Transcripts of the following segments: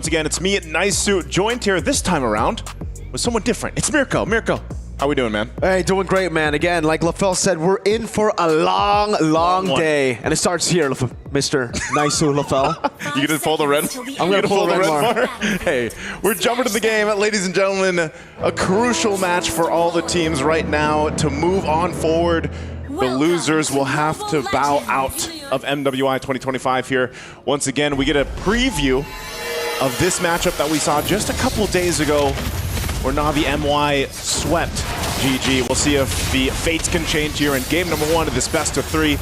Once again, it's me at Nice Suit, joined here this time around with someone different. It's Mirko. Mirko, how we doing, man? Hey, doing great, man. Again, like LaFell said, we're in for a long day. And it starts here, Mr. Nice Suit LaFell. You gonna pull the red? I'm gonna pull the red bar. Hey, we're jumping to the game, ladies and gentlemen. A crucial match for all the teams right now to move on forward. The losers will have to bow out of MWI 2025 here. Once again, we get a preview of this matchup that we saw just a couple days ago where Navi MY swept GG. We'll see if the fates can change here in game number 1 of this best of 3.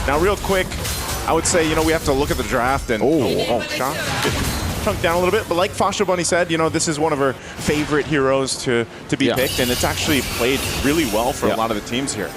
Now, real quick, I would say, we have to look at the draft and Sha chunked down a little bit, but like Fasha Bunny said, this is one of her favorite heroes to be picked, and it's actually played really well for a lot of the teams here.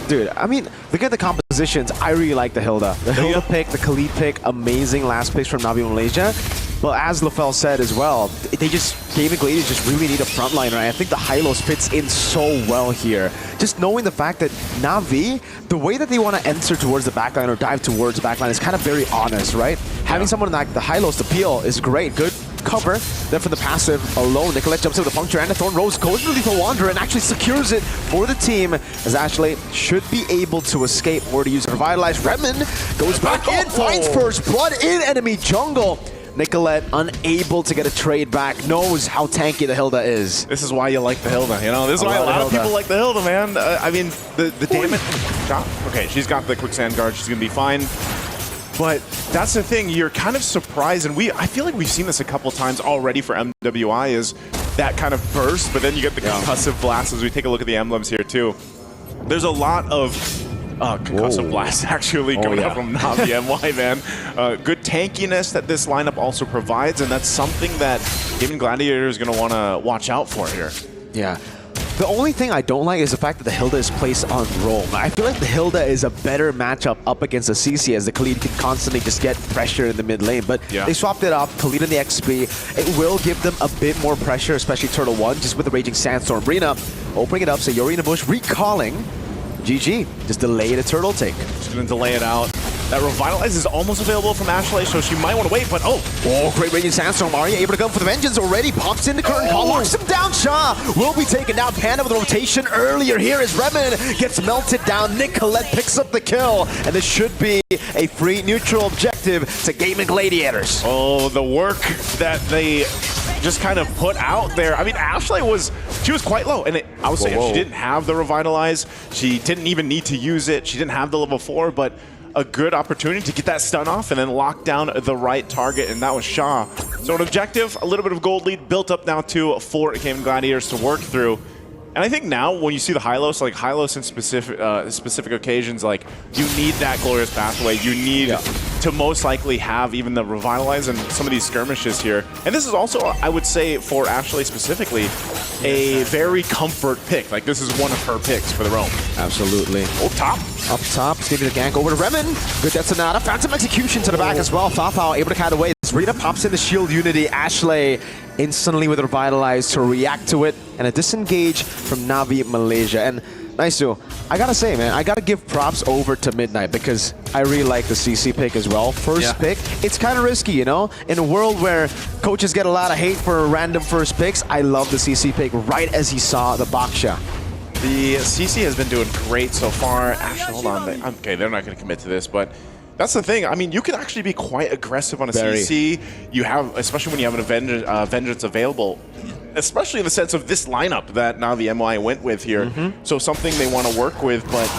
Dude, I mean, look at the compositions. I really like the Hilda. The Hilda pick, the Khalid pick, amazing last picks from Navi Malaysia. But as LaFell said as well, Gaimin Gladiators just really need a frontliner. I think the Hylos fits in so well here. Just knowing the fact that Navi, the way that they want to enter towards the backline or dive towards the backline is kind of very honest, right? Having someone like the Hylos to peel is great. Good cover. Then from the passive alone, Nicolette jumps in with a puncture and a Thorn Rose goes really for Wanderer and actually secures it for the team, as Ashley should be able to escape or to use Revitalize. Redmond goes back in, finds first blood in enemy jungle. Nicolette unable to get a trade back, knows how tanky the Hilda is. This is why you like the Hilda, This is why a lot of people like the Hilda, man. I mean, the damage. Okay, she's got the quicksand guard. She's going to be fine. But that's the thing, you're kind of surprised, and I feel like we've seen this a couple times already for MWI, is that kind of burst, but then you get the concussive blast as we take a look at the emblems here too. There's a lot of concussive blasts actually coming out from Navi MY, man. Good tankiness that this lineup also provides, and that's something that Gaimin Gladiators is going to want to watch out for here. Yeah. The only thing I don't like is the fact that the Hilda is placed on roam. I feel like the Hilda is a better matchup up against the CC, as the Khalid can constantly just get pressure in the mid lane. But they swapped it up, Khalid in the XP. It will give them a bit more pressure, especially Turtle 1, just with the Raging Sandstorm. Rina opening it up, Sayori in the bush, recalling. GG, just delay the turtle take. Just gonna delay it out. That Revitalize is almost available from Ashley, so she might want to wait, but great Raging Sandstorm. Arya able to go for the vengeance already. Pops in the curtain call, locks him down. Sha will be taken down. Panda with the rotation earlier here as Redmond gets melted down. Nicolette picks up the kill, and this should be a free neutral objective to Gaimin Gladiators. Oh, the work that they just kind of put out there. I mean, Ashley was quite low, and I was saying she didn't have the Revitalize. She didn't even need to use it. She didn't have the level 4, but a good opportunity to get that stun off and then lock down the right target, and that was Sha. So an objective, a little bit of gold lead built up now to 4 Gaimin Gladiators to work through. And I think now when you see the Hylos, like Hylos in specific occasions, like you need that glorious pathway. You need to most likely have even the Revitalize and some of these skirmishes here. And this is also, I would say, for Ashley specifically, a very comfort pick. Like this is one of her picks for the roam. Absolutely. Top. Up top, escaping the gank over to Remen. Good Detonata. Phantom Execution to the back as well. Fafao able to cut away. Rita pops in the shield unity. Ashley instantly with Revitalize to react to it. And a disengage from Navi Malaysia. And Naisu, I gotta say, man, I gotta give props over to Midnight because I really like the CC pick as well. First pick, it's kind of risky, In a world where coaches get a lot of hate for random first picks, I love the CC pick right as he saw the Baksha. The CC has been doing great so far. Actually, hold on. Okay, they're not going to commit to this, but that's the thing. I mean, you can actually be quite aggressive on a CC. You have, especially when you have an Vengeance available, especially in the sense of this lineup that Navi MY went with here. So something they want to work with, but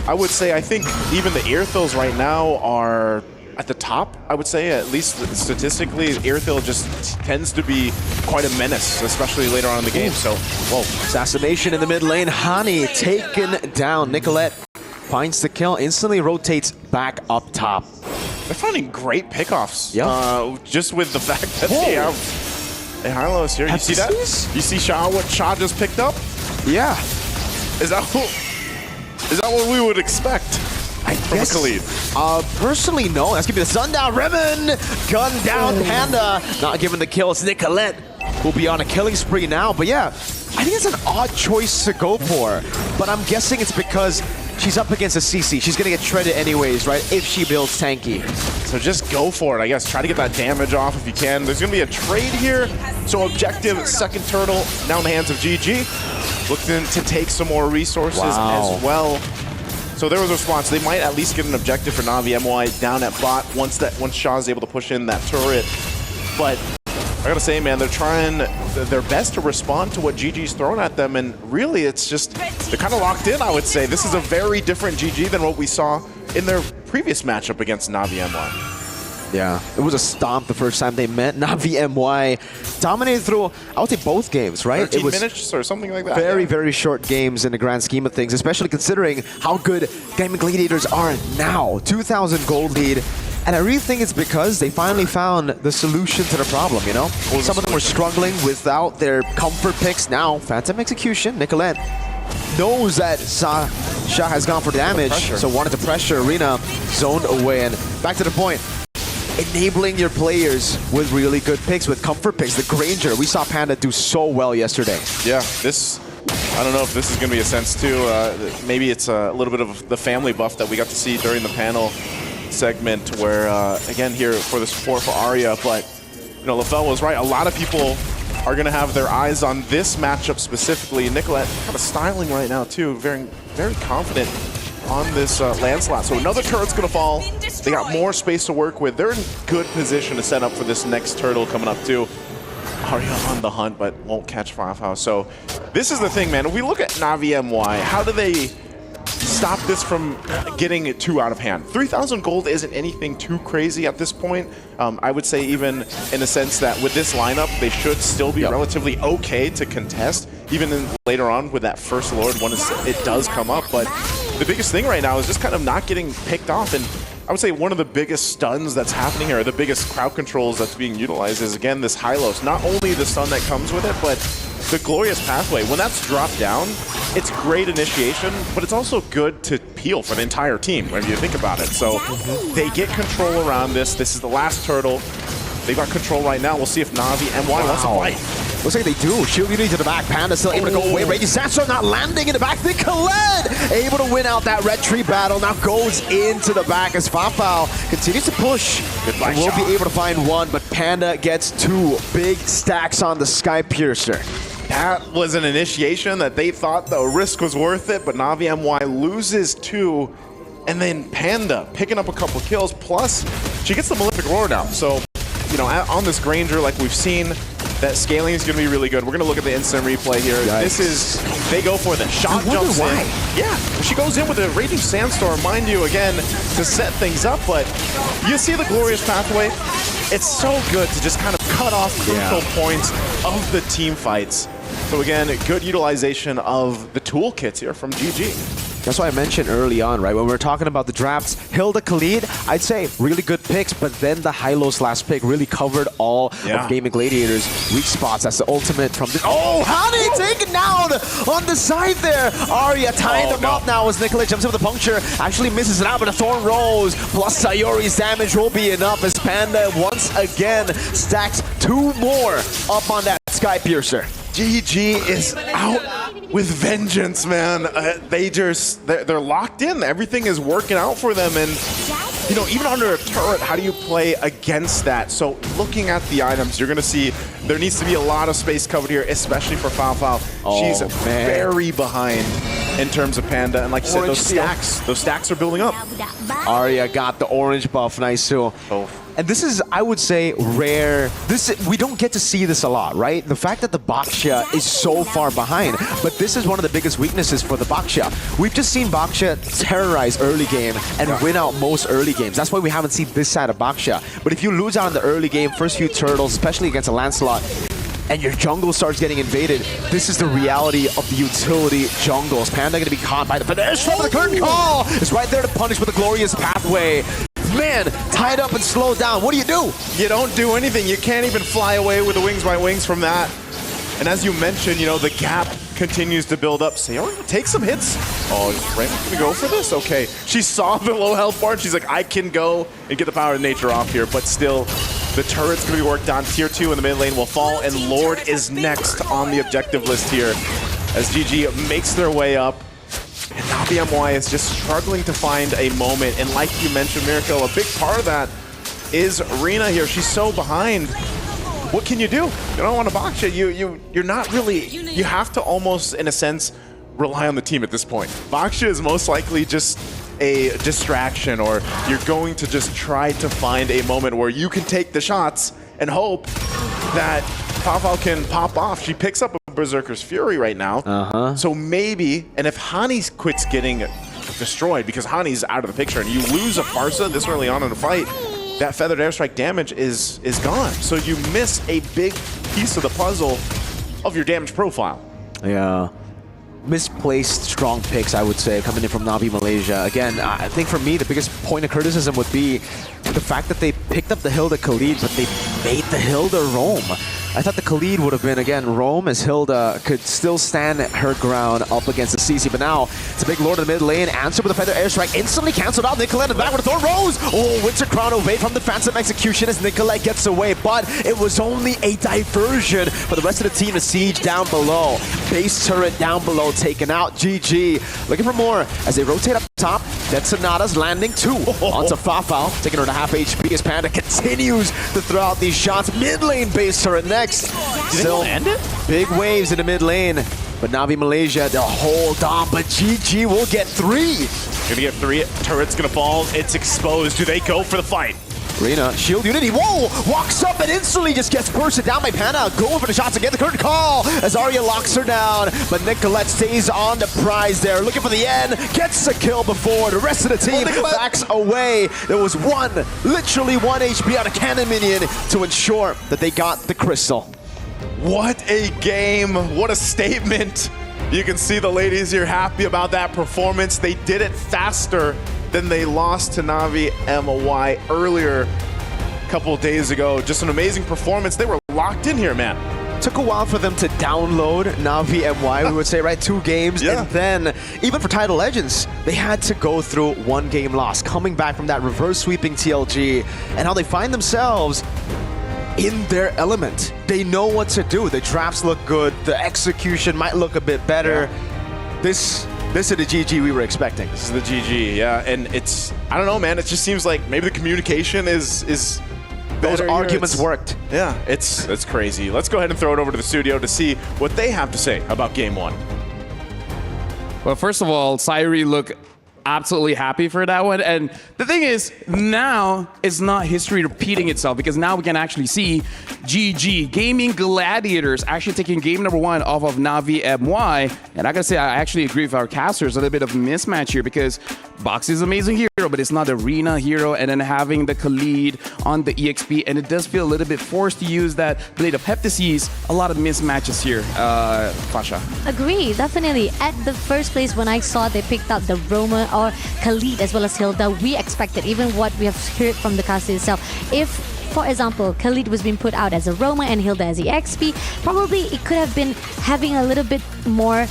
I would say I think even the Earthils right now are at the top, I would say, at least statistically. Earthil just tends to be quite a menace, especially later on in the game. So, assassination in the mid lane. Hani taken down. Nicolette finds the kill, instantly rotates back up top. They're finding great pickoffs. Just with the fact that they have a Hylos here. You see that? You see what Sha just picked up? Yeah. Is that what we would expect? From a Khalid? Personally, no. That's gonna be the sundown. Remen, gun down. Panda not giving the kill. It's Nicolette will be on a killing spree now. But yeah, I think it's an odd choice to go for. But I'm guessing it's because she's up against a CC. She's going to get shredded anyways, right, if she builds tanky. So just go for it, I guess. Try to get that damage off if you can. There's going to be a trade here. So objective, second turtle, now in the hands of GG. Looking to take some more resources as well. So there was a response. They might at least get an objective for Navi MWI down at bot once Shaw is able to push in that turret. But I gotta say, man, they're trying their best to respond to what GG's thrown at them, and really it's just, they're kind of locked in, I would say. This is a very different GG than what we saw in their previous matchup against Navi MWI. Yeah, it was a stomp the first time they met. Navi MWI dominated through, I would say, both games, right? 13 it was minutes or something like that. Very short games in the grand scheme of things, especially considering how good Gaimin Gladiators are now. 2,000 gold lead. And I really think it's because they finally found the solution to the problem, you know? Some of them were struggling without their comfort picks. Now, Phantom Execution, Nicolette knows that Shah has gone for damage, so wanted to pressure Arena, zoned away, and back to the point. Enabling your players with really good picks, with comfort picks. The Granger, we saw Panda do so well yesterday. Yeah, I don't know if this is going to be a sense too. Maybe it's a little bit of the family buff that we got to see during the panel segment where, again, here for the support for Arya, but, you know, LaFell was right. A lot of people are going to have their eyes on this matchup specifically. Nicolette kind of styling right now too, very confident on this landslide. So another turret's going to fall. They got more space to work with. They're in good position to set up for this next turtle coming up too. Arya on the hunt, but won't catch Fafa. So this is the thing, man. If we look at Navi MWI, how do they stop this from getting it too out of hand? 3,000 gold isn't anything too crazy at this point. I would say even in the sense that with this lineup, they should still be relatively okay to contest, even later on with that first Lord when it does come up. But the biggest thing right now is just kind of not getting picked off. And I would say one of the biggest stuns that's happening here, the biggest crowd controls that's being utilized is, again, this Hylos. Not only the stun that comes with it, but the Glorious Pathway. When that's dropped down, it's great initiation, but it's also good to peel for the entire team, when you think about it. So they get control around this. This is the last turtle. They got control right now. We'll see if Navi MWI wants to fight. Looks like they do. Shield unity to the back. Panda still able to go away. Raging Sandstorm not landing in the back. Nicolette able to win out that red tree battle. Now goes into the back as Fafao continues to push. We'll be able to find one, but Panda gets two big stacks on the Sky Piercer. That was an initiation that they thought the risk was worth it, but Navi MWI loses two, and then Panda picking up a couple kills, plus she gets the Malefic Roar now. So, you know, on this Granger, like we've seen, that scaling is going to be really good. We're going to look at the instant replay here. Yikes. This is, they go for the shot jumps in. Yeah, she goes in with a Raging Sandstorm, mind you, again, to set things up, but you see the Glorious Pathway. It's so good to just kind of cut off crucial points of the team fights. So again, good utilization of the toolkits here from GG. That's why I mentioned early on, right? When we were talking about the drafts, Hilda Khalid, I'd say really good picks, but then the Hylos last pick really covered all of Gaimin Gladiators' weak spots. That's the ultimate from the... Oh, how did he take it down on the side there? Arya tying them up now as Nicolette jumps in with the puncture. Actually misses it out, but the Thorn Rose plus Sayori's damage will be enough as Panda once again stacks two more up on that Sky Piercer. GG is out with vengeance, man. They're locked in. Everything is working out for them, and you know, even under a turret, how do you play against that? So looking at the items, you're gonna see there needs to be a lot of space covered here, especially for Fafao. She's very behind in terms of Panda, and like you said, those stacks are building up. Arya got the orange buff, nice too. And this is, I would say, rare. We don't get to see this a lot, right? The fact that the Baksha is so far behind, but this is one of the biggest weaknesses for the Baksha. We've just seen Baksha terrorize early game and win out most early games. That's why we haven't seen this side of Baksha. But if you lose out in the early game, first few turtles, especially against a Lancelot, and your jungle starts getting invaded, this is the reality of the utility jungles. Panda gonna be caught by the finish from the curtain call. It's right there to punish with the Glorious Pathway. Man, tied up and slowed down. What do? You don't do anything. You can't even fly away with the wings by wings from that. And as you mentioned, you know, the gap continues to build up. Sayori, take some hits. Oh, is Raymond gonna go for this? Okay. She saw the low health bar and she's like, I can go and get the power of nature off here, but still The turret's going to be worked on. Tier 2 in the mid lane will fall, and Lord is next on the objective list here as GG makes their way up. And Navi MWI is just struggling to find a moment. And like you mentioned, Miracle, a big part of that is Rina here. She's so behind. What can you do? You don't want to box it. You're not really, you have to almost, in a sense, rely on the team at this point. Baksha is most likely just a distraction, or you're going to just try to find a moment where you can take the shots and hope that Fafao can pop off. She picks up a Berserker's Fury right now. So maybe, and if Hani quits getting destroyed, because Hani's out of the picture, and you lose a Farsa this early on in the fight, that feathered airstrike damage is gone. So you miss a big piece of the puzzle of your damage profile. Yeah. Misplaced strong picks, I would say, coming in from Navi Malaysia. Again, I think for me, the biggest point of criticism would be the fact that they picked up the Hilda Khalid, but they made the Hilda roam. I thought the Khalid would have been, again, roam, as Hilda could still stand her ground up against the CC. But now, it's a big Lord in the mid lane. Answer with a feather airstrike, instantly canceled out. Nicolette in the back with a Thorn Rose. Oh, Winter Crown evade from the Phantom Execution as Nicolette gets away. But it was only a diversion for the rest of the team to siege down below. Base turret down below taken out. GG. Looking for more as they rotate up top. That's Natus landing 2 onto Fafao, taking her to half HP as Panda continues to throw out these shots. Mid lane base turret next. Still land it? Big waves in the mid lane. But Navi Malaysia, they'll hold on, but GG will get 3. Gonna get 3. Turret's gonna fall. It's exposed. Do they go for the fight? Rina, shield unity, whoa! Walks up and instantly just gets bursted down by Panda. Going for the shots again, the curtain call as Arya locks her down. But Nicolette stays on the prize there, looking for the end. Gets the kill before the rest of the team backs away. There was literally one HP on a cannon minion to ensure that they got the crystal. What a game, what a statement. You can see the ladies here happy about that performance. They did it faster than they lost to Navi MWI earlier a couple of days ago. Just an amazing performance. They were locked in here, man. Took a while for them to download Navi MY, we would say, right? 2 games. Yeah. And then, even for Title Legends, they had to go through 1 game loss, coming back from that reverse sweeping TLG, and how they find themselves in their element. They know what to do. The traps look good. The execution might look a bit better. Yeah. This is the GG we were expecting. This is the GG, yeah. And it's, I don't know, man. It just seems like maybe the communication is those better arguments here. worked. Yeah, it's crazy. Let's go ahead and throw it over to the studio to see what they have to say about Game 1. Well, first of all, Sairi look absolutely happy for that one. And the thing is, now it's not history repeating itself, because now we can actually see GG, Gaming Gladiators, actually taking game number 1 off of Navi MY. And I gotta say, I actually agree with our casters, a little bit of mismatch here, because Box is an amazing hero, but it's not the Rina hero, and then having the Khalid on the EXP, and it does feel a little bit forced to use that Blade of Heptases. A lot of mismatches here, Fasha. Agree, definitely. At the first place, when I saw they picked up the Roma or Khalid as well as Hilda, we expected, even what we have heard from the cast itself, if, for example, Khalid was being put out as a Roma and Hilda as the XP, probably it could have been having a little bit more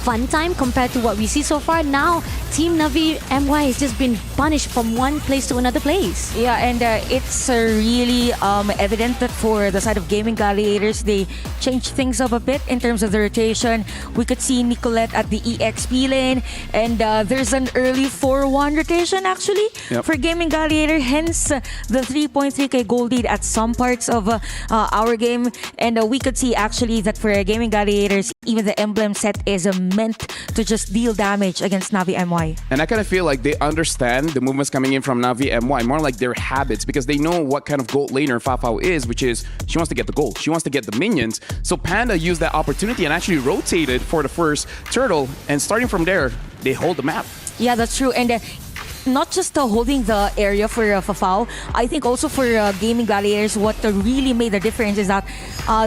fun time compared to what we see so far. Now, Team Navi MY has just been punished from one place to another place. Yeah, and it's really evident that for the side of Gaming Gladiators, they changed things up a bit in terms of the rotation. We could see Nicolette at the EXP lane, and there's an early 4-1 rotation actually for Gaming Gladiator, hence the 3.3k gold lead at some parts of our game. And we could see actually that for Gaming Gladiators, even the emblem set is meant to just deal damage against Navi MY. And I kind of feel like they understand the movements coming in from Navi MY, more like their habits, because they know what kind of gold laner Fafao is, which is she wants to get the gold, she wants to get the minions. So Panda used that opportunity and actually rotated for the first turtle, and starting from there, they hold the map. Yeah, that's true. And not just holding the area for Fafao, I think also for Gaming Gladiators, what really made the difference is that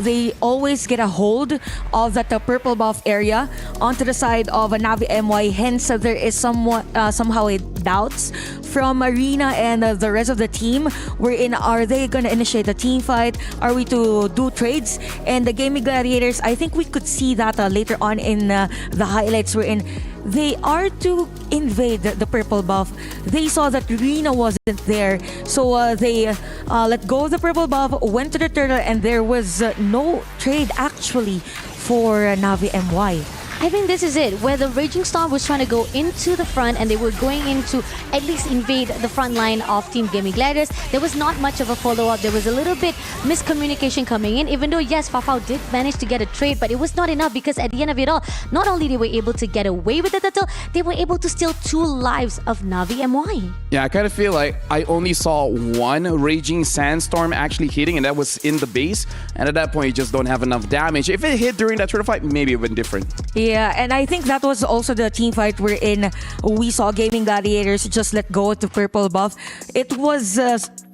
they always get a hold of that purple buff area onto the side of Navi MY. Hence, there is somehow a doubts from Arena and the rest of the team, wherein are they going to initiate the team fight? Are we to do trades? And the Gaming Gladiators, I think we could see that later on in the highlights, wherein they are to invade the purple buff. They saw that Rina wasn't there, so they let go of the purple buff, went to the turtle, and there was no trade actually for Navi MY. I think this is it, where the Raging Storm was trying to go into the front and they were going into at least invade the front line of Team Gaming Gladiators. There was not much of a follow-up. There was a little bit miscommunication coming in, even though, yes, Fafao did manage to get a trade, but it was not enough because at the end of it all, not only they were able to get away with the turtle, they were able to steal 2 lives of Navi MY. Yeah, I kind of feel like I only saw one Raging Sandstorm actually hitting, and that was in the base. And at that point, you just don't have enough damage. If it hit during that turtle fight, maybe it would have been different. Yeah, and I think that was also the team fight wherein we saw Gaming Gladiators just let go of the purple buff. It was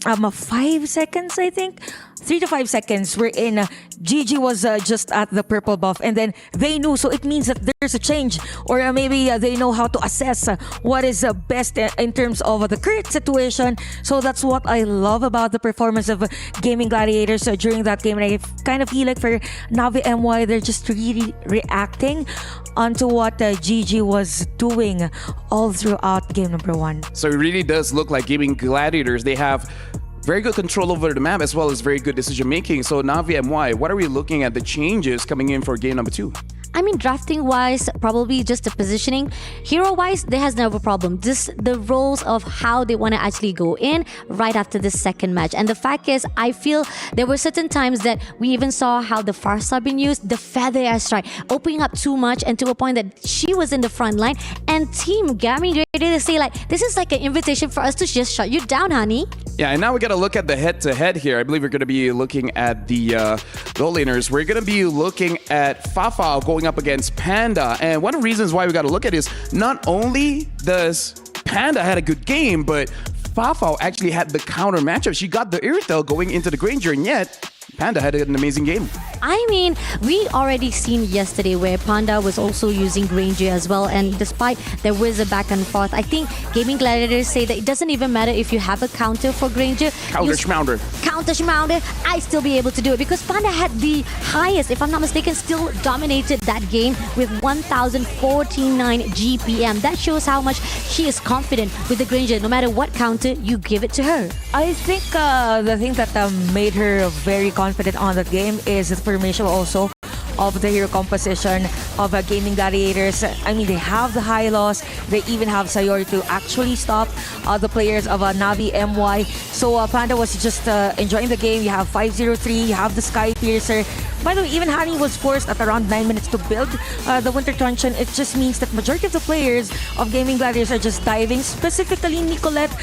5 seconds, I think. 3 to 5 seconds wherein GG was just at the purple buff, and then they knew, so it means that there's a change, or maybe they know how to assess what is best in terms of the current situation. So that's what I love about the performance of Gaming Gladiators during that game, and I kind of feel like for Navi MY, they're just really reacting onto what GG was doing all throughout game number 1. So it really does look like Gaming Gladiators, they have very good control over the map as well as very good decision making. So Navi MY, what are we looking at the changes coming in for game number 2? I mean, drafting-wise, probably just the positioning. Hero-wise, there has never a problem. Just the roles of how they want to actually go in right after the second match. And the fact is, I feel there were certain times that we even saw how the Farsa been used, the Feather Airstrike, opening up too much and to a point that she was in the front line. And Team Gaimin ready to say, like, this is like an invitation for us to just shut you down, honey. Yeah, and now we got to look at the head-to-head here. I believe we're going to be looking at the goal laners. We're going to be looking at Fafao going up against Panda. And one of the reasons why we got to look at is not only does Panda had a good game, but Fafao actually had the counter matchup. She got the Irithel going into the Granger, and yet Panda had an amazing game. I mean, we already seen yesterday where Panda was also using Granger as well, and despite there was a back and forth, I think Gaming Gladiators say that it doesn't even matter if you have a counter for Granger. Counter Schmounder, I still be able to do it because Panda had the highest, if I'm not mistaken, still dominated that game with 1049 GPM. That shows how much she is confident with the Granger, no matter what counter you give it to her. I think the thing that made her very confident on that game is the formation also of the hero composition of Gaming Gladiators. I mean, they have the high loss. They even have Sayori to actually stop the players of Navi MY. So Panda was just enjoying the game. You have 503, you have the Sky Piercer. By the way, even Hani was forced at around 9 minutes to build the Winter Truncheon. It just means that majority of the players of Gaming Gladiators are just diving, specifically Nicolette,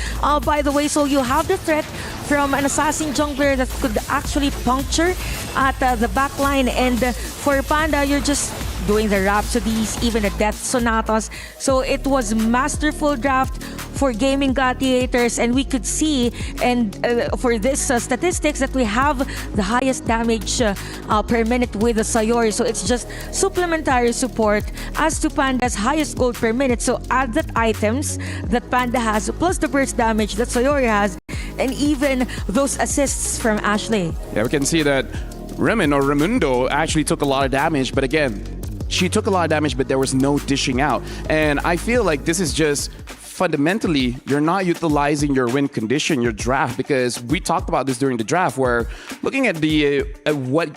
by the way. So you have the threat from an assassin jungler that could actually puncture at the back line. And for Panda, you're just doing the Rhapsodies, even the Death Sonatas. So it was masterful draft for Gaming Gladiators, and we could see, and for this statistics, that we have the highest damage per minute with the Sayori. So it's just supplementary support as to Panda's highest gold per minute. So add that items that Panda has, plus the burst damage that Sayori has, and even those assists from Ashley. Yeah, we can see that Raimundo actually took a lot of damage, but again, she took a lot of damage, but there was no dishing out. And I feel like this is just fundamentally, you're not utilizing your win condition, your draft, because we talked about this during the draft, where looking at the what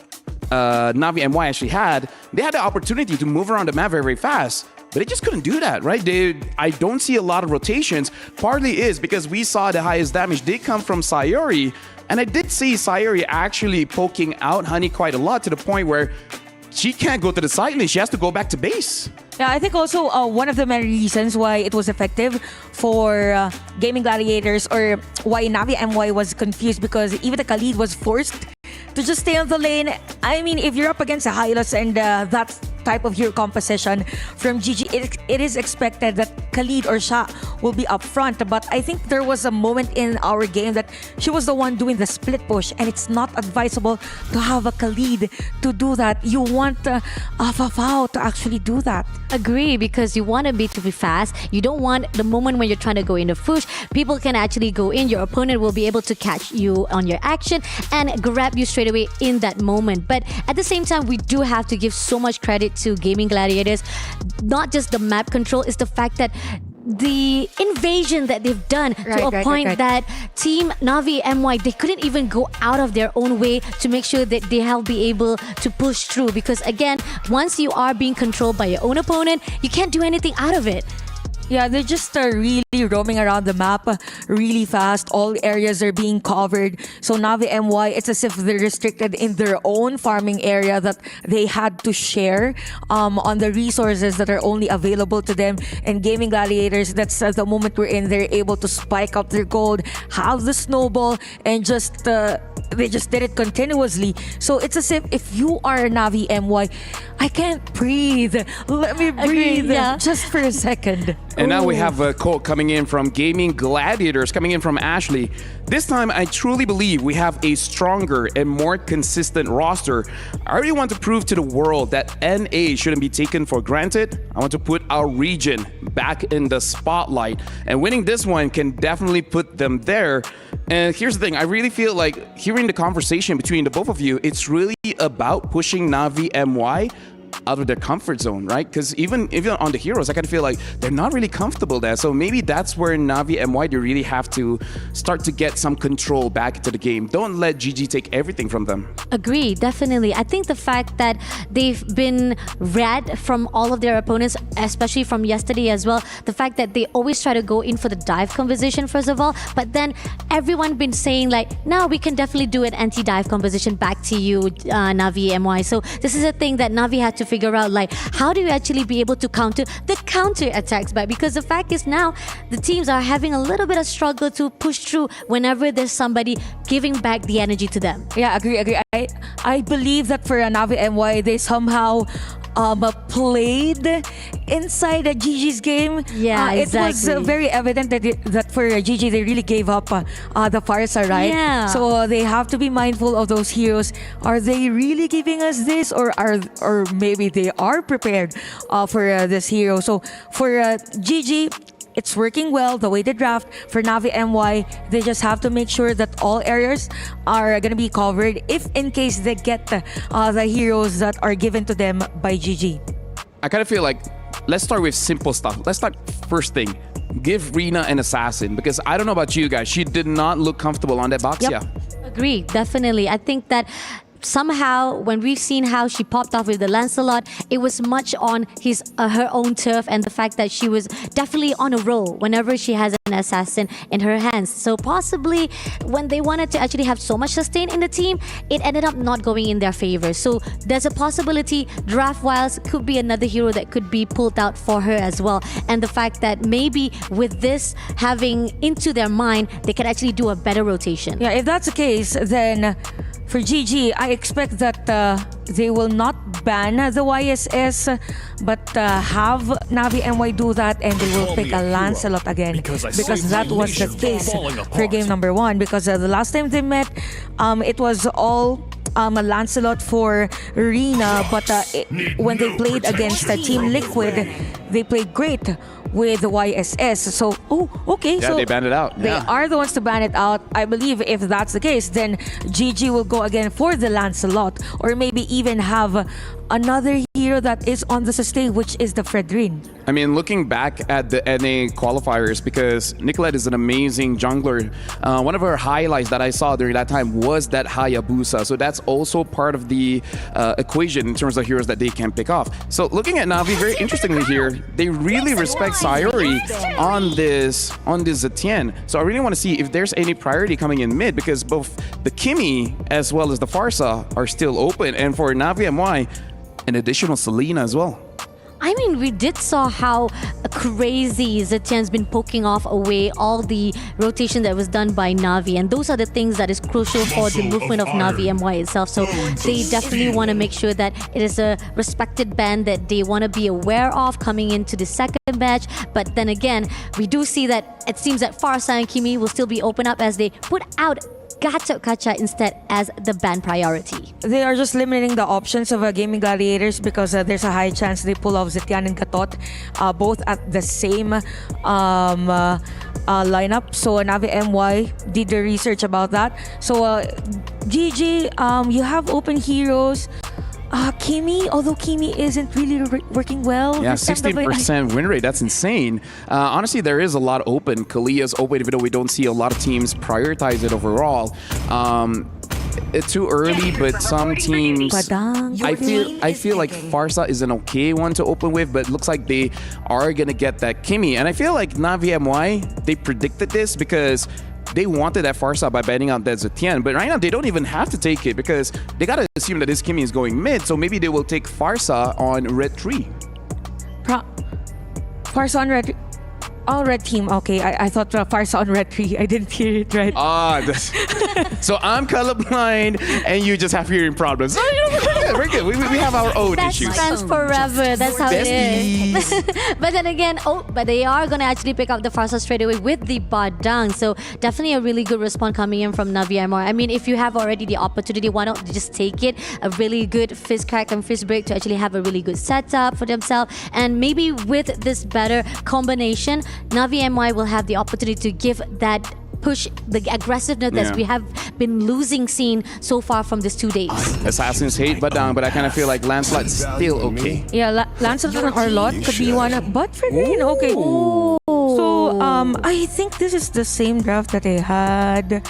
Navi MY actually had, they had the opportunity to move around the map very, very fast. But they just couldn't do that, right? I don't see a lot of rotations. Partly is because we saw the highest damage did come from Sayori. And I did see Sayori actually poking out Honey quite a lot, to the point where she can't go to the side lane. She has to go back to base. Yeah, I think also one of the many reasons why it was effective for Gaming Gladiators, or why Navi MY was confused, because even the Khalid was forced to just stay on the lane. I mean, if you're up against a Hylos and that type of hero composition from GG, it is expected that Khalid or Sha will be up front. But I think there was a moment in our game that she was the one doing the split push, and it's not advisable to have a Khalid to do that. You want a Fafao to actually do that. Agree, because you want to be fast. You don't want the moment when you're trying to go into push, people can actually go in. Your opponent will be able to catch you on your action and grab you straight away in that moment. But at the same time, we do have to give so much credit credit to Gaming Gladiators. Not just the map control, it's the fact that the invasion that they've done to a point that Team Navi MY, they couldn't even go out of their own way to make sure that they have be able to push through, because again, once you are being controlled by your own opponent, you can't do anything out of it. Yeah, they're just really roaming around the map really fast. All areas are being covered. So Navi MY, it's as if they're restricted in their own farming area that they had to share on the resources that are only available to them. And Gaming Gladiators, that's the moment we're in. They're able to spike up their gold, have the snowball, and just they just did it continuously. So it's as if you are Navi MY, I can't breathe. Let me breathe just for a second. And now we have a quote coming in from Gaming Gladiators, coming in from Ashley. This time, I truly believe we have a stronger and more consistent roster. I really want to prove to the world that NA shouldn't be taken for granted. I want to put our region back in the spotlight. And winning this one can definitely put them there. And here's the thing, I really feel like hearing the conversation between the both of you, it's really about pushing Navi MY out of their comfort zone, right? Because even on the heroes, I kind of feel like they're not really comfortable there. So maybe that's where Navi MY, they really have to start to get some control back into the game. Don't let GG take everything from them. Agree, definitely. I think the fact that they've been read from all of their opponents, especially from yesterday as well, the fact that they always try to go in for the dive composition first of all, but then everyone been saying like, now we can definitely do an anti-dive composition back to you, Navi MY. So this is a thing that Navi had to figure out, like, how do you actually be able to counter the counter attacks back? Because the fact is now the teams are having a little bit of struggle to push through whenever there's somebody giving back the energy to them. Yeah, agree. I believe that for Navi MY, they somehow played inside a GG's game. Yeah, exactly. It was very evident that for GG they really gave up the Farsa, right? Yeah. So they have to be mindful of those heroes. Are they really giving us this, or maybe they are prepared for this hero? So for GG, it's working well the way they draft. For Navi MY, they just have to make sure that all areas are going to be covered if in case they get the heroes that are given to them by GG. I kind of feel like, let's start with simple stuff. Let's start first thing. Give Rina an assassin, because I don't know about you guys, she did not look comfortable on that Baxia. Yep. Agree, definitely. I think that somehow when we've seen how she popped off with the Lancelot, it was much on her own turf, and the fact that she was definitely on a roll whenever she has an assassin in her hands. So possibly when they wanted to actually have so much sustain in the team, it ended up not going in their favor. So there's a possibility draft-wise could be another hero that could be pulled out for her as well. And the fact that maybe with this having into their mind, they can actually do a better rotation. Yeah, if that's the case, then for GG, I expect that they will not ban the YSS, but have Navi MY do that, and they will pick a Lancelot again, because that was the case for game number 1. Because the last time they met, it was all a Lancelot for Rina, but when they played against Team Liquid, they played great with the YSS. So, Yeah, so they banned it out. They are the ones to ban it out. I believe if that's the case, then GG will go again for the Lancelot, or maybe even have another hero that is on the sustain, which is the Fredrin. I mean, looking back at the NA qualifiers, because Nicolette is an amazing jungler, one of her highlights that I saw during that time was that Hayabusa. So that's also part of the equation in terms of heroes that they can pick off. So looking at Navi, very interestingly here, they really respect Sayori on this Zetienne. So I really want to see if there's any priority coming in mid, because both the Kimi as well as the Farsa are still open. And for Navi MY, an additional Selena as well. I mean, we did saw how crazy Zetien's been poking off away all the rotation that was done by Navi, and those are the things that is crucial for the movement of Navi MY itself. So they definitely want to make sure that it is a respected band that they want to be aware of coming into the second match. But then again, we do see that it seems that Farsa and Kimi will still be open up as they put out Gato Kacha instead as the ban priority. They are just limiting the options of Gaming Gladiators, because there's a high chance they pull off Zetian and Gatot both at the same lineup. So Navi MY did the research about that. So GG, you have open heroes. Kimi, although Kimi isn't really working well. Yeah, this time, 16% win rate. That's insane. Honestly, there is a lot open. Kalia's open, even though we don't see a lot of teams prioritize it overall. It's too early, but some teams. Badang. I feel like Farsa is an okay one to open with, but it looks like they are gonna get that Kimi. And I feel like Navi MY, they predicted this because they wanted that Farsa by banning out that Zetian, but right now they don't even have to take it because they gotta assume that this Kimi is going mid, so maybe they will take Farsa on red 3. Farsa on red. Oh, red team. Okay, I thought Farsa on red 3. I didn't hear it right. So I'm colorblind and you just have hearing problems. So, we're good. We have our own Best issues. friends forever. That's how it is. Besties. But then again, but they are going to actually pick up the Farsa straight away with the Badang. So definitely a really good response coming in from Navi MR. I mean, if you have already the opportunity, why not just take it? A really good fizz crack and fizz break to actually have a really good setup for themselves. And maybe with this better combination, Navi MY will have the opportunity to give that push, the aggressiveness that we have been losing seen so far from these 2 days. Assassins hate Badang, but I kind of feel like Lancelot's still okay. Yeah, Lancelot and Arlott could be one, but for green, okay. So, I think this is the same draft that I had.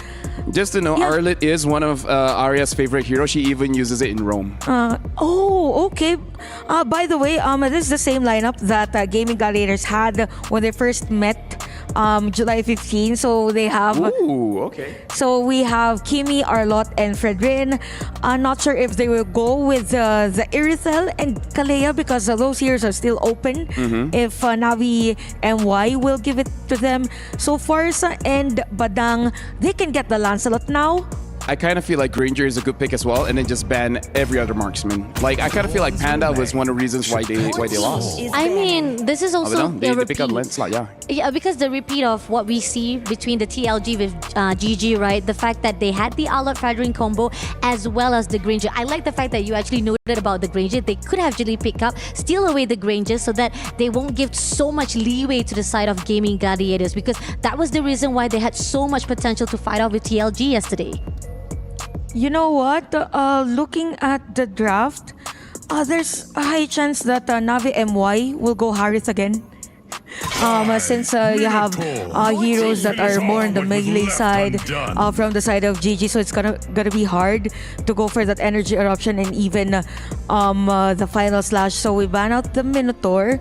Just to know, Arlott is one of Arya's favorite heroes. She even uses it in Rome. Okay. By the way, this is the same lineup that Gaming Gladiators had when they first met July 15. So they have. Ooh, okay. So we have Kimi, Arlott, and Fredrin. I'm not sure if they will go with the Irithel and Kalea because those heroes are still open. If Navi MY will give it to them. So Farsa and Badang, they can get the Lancelot now. I kind of feel like Granger is a good pick as well, and then just ban every other marksman. Like I kind of feel like Panda was one of the reasons why they lost. I mean, this is also They a pick up repeat. Lancelot, yeah. Yeah, because the repeat of what we see between the TLG with GG, right? The fact that they had the Arlott Fredrin combo as well as the Granger. I like the fact that you actually noted about the Granger. They could have actually pick up, steal away the Granger so that they won't give so much leeway to the side of Gaming Gladiators because that was the reason why they had so much potential to fight off with TLG yesterday. You know what? Looking at the draft, there's a high chance that Navi MY will go Harith again. Since you have heroes that are more on the melee side from the side of GG, so it's gonna be hard to go for that energy eruption and even the final slash. So we ban out the Minotaur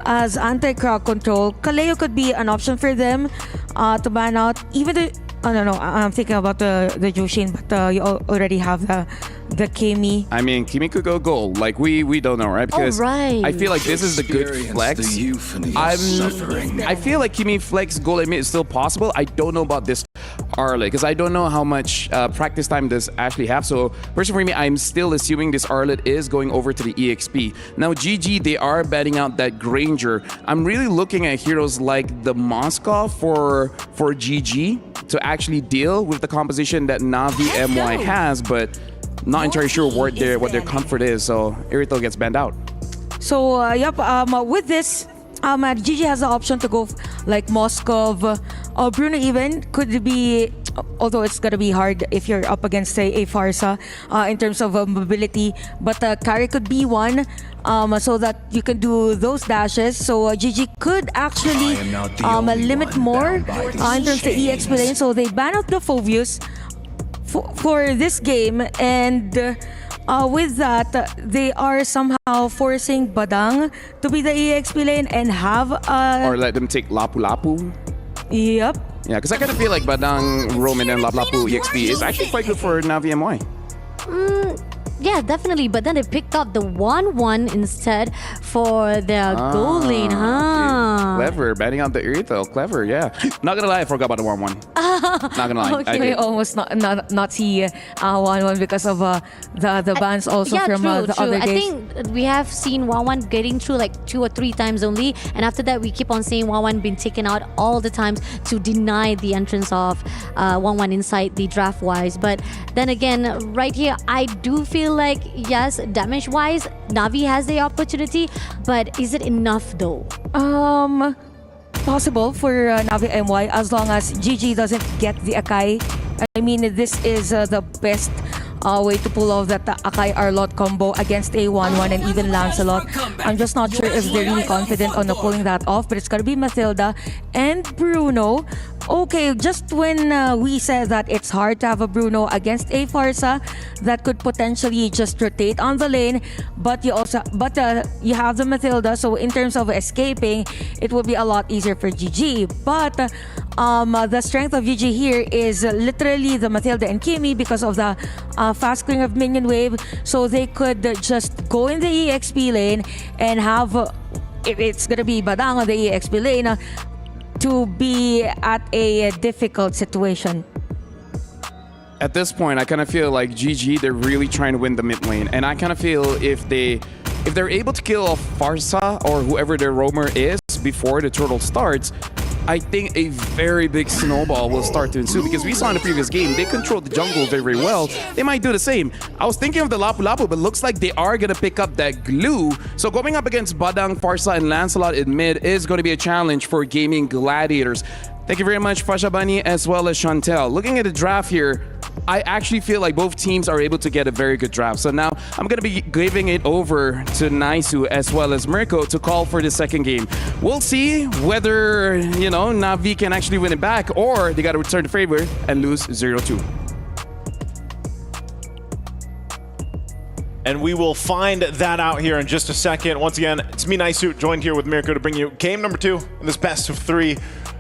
as anti-crowd control. Kaleo could be an option for them to ban out. Even the no, I'm thinking about the Jushin, but you already have the Kimi. I mean, Kimi could go gold. Like we don't know, right? Because right. I feel like this is the good flex. I feel like Kimi flex gold admit is still possible. I don't know about this Arlott because I don't know how much practice time does Ashley have. So personally for me, I'm still assuming this Arlott is going over to the EXP. Now GG, they are betting out that Granger. I'm really looking at heroes like the Moskov for GG to actually deal with the composition that Navi MY has, but not entirely sure what their comfort is. So Irithel gets banned out. So with this, GG has the option to go like Moskov, Bruno even could be. Although it's gonna be hard if you're up against a Farsa in terms of mobility, but Kari could be one so that you can do those dashes. So GG could actually limit more in terms of the EX lane. So they ban out the Phovius for this game, and with that, they are somehow forcing Badang to be the EXP lane and have or let them take Lapu Lapu. Yep. Yeah, because I kind of feel like Badang, Roman, and Lapu Lapu EXP is actually quite good for Navi MY. Yeah, definitely. But then they picked up the 1-1 instead for their goal lane, huh? Okay. Clever. Banning out the Irithel. Clever, yeah. Not gonna lie, I forgot about the 1-1. Not gonna lie. Okay. We almost not see 1-1 because of the bans also from the other days. I think we have seen 1-1 getting through like 2 or 3 times only, and after that we keep on seeing 1-1 being taken out all the times to deny the entrance of 1-1 inside the draft wise. But then again, right here, I do feel like yes, damage wise, Navi has the opportunity, but is it enough though? Possible for Navi MY as long as GG doesn't get the Akai. I mean, this is the best way to pull off that Akai Arlot combo against a 1-1 and even Lancelot. I'm just not sure if they're really confident on pulling that off, but it's gonna be Mathilda and Bruno. Okay, just when we said that it's hard to have a Bruno against a Farsa that could potentially just rotate on the lane, but you you have the Mathilda, so in terms of escaping, it will be a lot easier for GG. But the strength of GG here is literally the Mathilda and Kimi because of the fast clearing of minion wave, so they could just go in the EXP lane and have, if it's gonna be Badang on the EXP lane, to be at a difficult situation. At this point, I kind of feel like GG, they're really trying to win the mid lane. And I kind of feel if they're able to kill a Farsa or whoever their roamer is before the turtle starts, I think a very big snowball will start to ensue, because we saw in the previous game, they controlled the jungle very well. They might do the same. I was thinking of the Lapu Lapu, but looks like they are going to pick up that glue. So going up against Badang, Farsa, and Lancelot in mid is going to be a challenge for Gaming Gladiators. Thank you very much, Fasha Bunny, as well as Chantel. Looking at the draft here, I actually feel like both teams are able to get a very good draft. So now I'm going to be giving it over to Naisu as well as Mirko to call for the second game. We'll see whether, Navi can actually win it back, or they got to return the favor and lose 0-2. And we will find that out here in just a second. Once again, it's me, Naisu, joined here with Mirko to bring you game number 2 in this best of 3.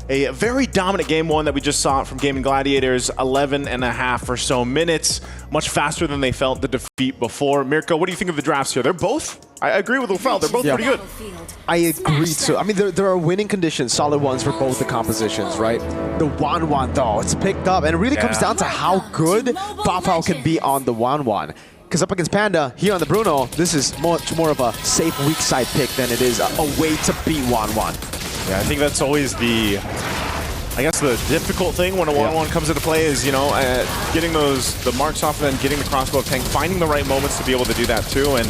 A very dominant game 1 that we just saw from Gaming Gladiators, 11.5 or so minutes, much faster than they felt the defeat before. Mirko, what do you think of the drafts here? They're both, I agree with Lufel, they're both pretty good. I agree too. I mean, there are winning conditions, solid ones for both the compositions, right? The 1-1 though, it's picked up, and it really comes down to how good Bafao can be on the 1-1. Because up against Panda, here on the Bruno, this is much more of a safe weak side pick than it is a way to beat 1-1. Yeah, I think that's always the difficult thing when a 1-1 comes into play is, getting the marks off and then getting the crossbow tank, finding the right moments to be able to do that too. And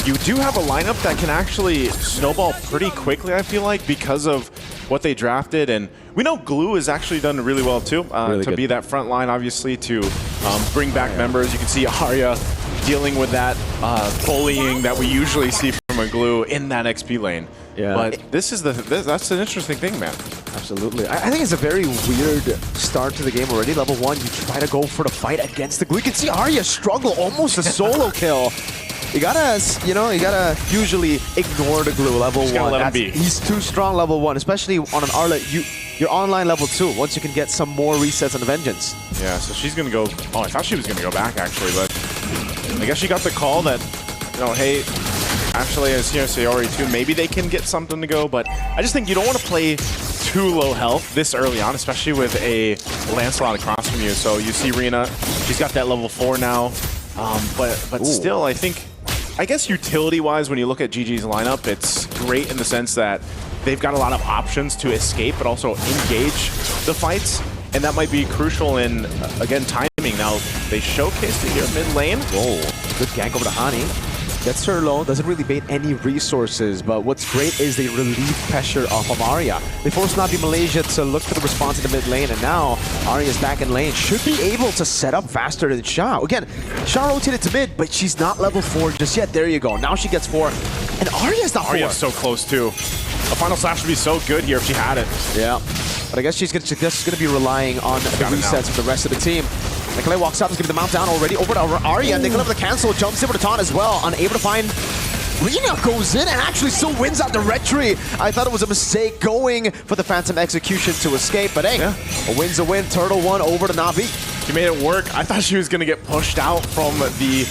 you do have a lineup that can actually snowball pretty quickly, I feel like, because of what they drafted. And we know Glue has actually done really well too, to be that front line, obviously, to bring back members. You can see Arya dealing with that bullying that we usually see from a Glue in that XP lane. Yeah. But that's an interesting thing, man. Absolutely. I think it's a very weird start to the game already. Level 1, you try to go for the fight against the Glue. You can see Arya struggle, almost a solo kill. You gotta usually ignore the Glue level 1. Let him be. He's too strong level 1, especially on an Arla. You're online level 2 once you can get some more resets on the Vengeance. Yeah, so she's gonna go. Oh, I thought she was gonna go back actually, but I guess she got the call that, hey, actually is here, Sayori too. Maybe they can get something to go, but I just think you don't want to play too low health this early on, especially with a Lancelot across from you. So you see Rina, she's got that level 4 now, but still, I guess utility-wise, when you look at GG's lineup, it's great in the sense that they've got a lot of options to escape, but also engage the fights, and that might be crucial in, again, timing. Now, they showcased it here mid lane. Whoa, good gank over to Hani. Gets her low, doesn't really bait any resources, but what's great is they relieve pressure off of Arya. They force Navi Malaysia to look for the response in the mid lane, and now Arya's back in lane. Should be able to set up faster than Sha. Again, Sha rotated to mid, but she's not level 4 just yet. There you go. Now she gets 4, and Arya's not 4. Arya's so close too. A final slash would be so good here if she had it. Yeah, but I guess she's just going to be relying on the resets from the rest of the team. Nikolai walks up, is giving the mount down already over to Arya. Nikolai with the cancel, jumps in with a taunt as well. Unable to find... Rina goes in and actually still wins out the red tree. I thought it was a mistake going for the Phantom Execution to escape, but hey, a win's a win. Turtle 1 over to Navi. She made it work. I thought she was going to get pushed out from the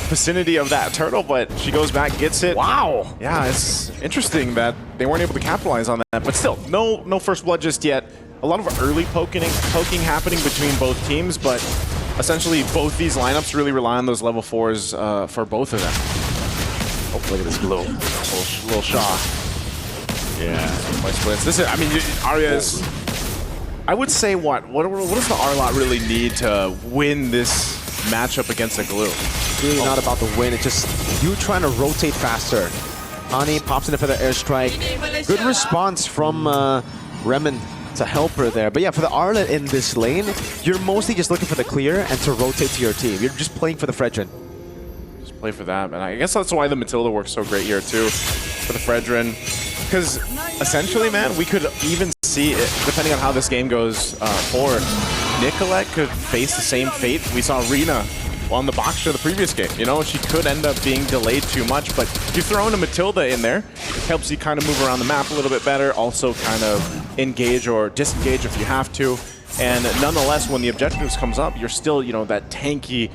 vicinity of that turtle, but she goes back, gets it. Wow. Yeah, it's interesting that they weren't able to capitalize on that, but still, no first blood just yet. A lot of early poking happening between both teams, but essentially both these lineups really rely on those level 4s for both of them. Oh, look at this Glue. Little shot. Yeah, splits. This is, Arya's... I would say what does the Arlot really need to win this matchup against a Glue? It's really not about the win, it's just you trying to rotate faster. Ani pops in for the airstrike. Good response from Remen. to help her there. But yeah, for the Arlet in this lane, you're mostly just looking for the clear and to rotate to your team. You're just playing for the Fredrin. Just play for that, and I guess that's why the Matilda works so great here too, for the Fredrin. Because essentially, man, we could even see it, depending on how this game goes forward, Nicolette could face the same fate we saw Rina on the box to the previous game. You know, she could end up being delayed too much, but if you throw in a Matilda in there, it helps you kind of move around the map a little bit better, also kind of engage or disengage if you have to. And nonetheless, when the objectives comes up, you're still, you know, that tanky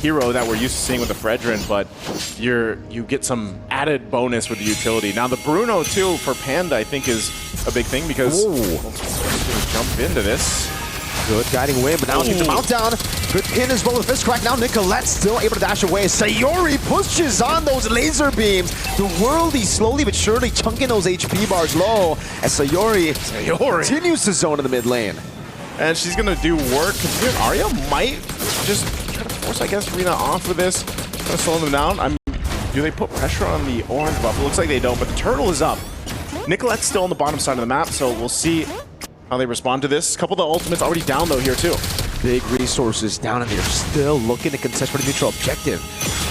hero that we're used to seeing with the Fredrin, but you get some added bonus with the utility. Now the Bruno too for Panda I think is a big thing because let's jump into this. Good guiding win, but now keeps the mount down. Good pin as well with the fist crack. Now Nicolette still able to dash away. Sayori pushes on those laser beams. The Worldie slowly but surely chunking those HP bars low as Sayori continues to zone in the mid lane. And she's gonna do work. Arya might just try to force, I guess, Rina off of this. Try to slow them down. Do they put pressure on the orange buff? It looks like they don't, but the turtle is up. Nicolette's still on the bottom side of the map, so we'll see how they respond to this. A couple of the ultimates already down though here too. Big resources down, and they're still looking to contest for the neutral objective.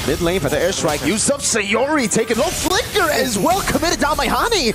Mid lane for the airstrike. Use up Sayori taking low flicker as well. Committed down by Hani.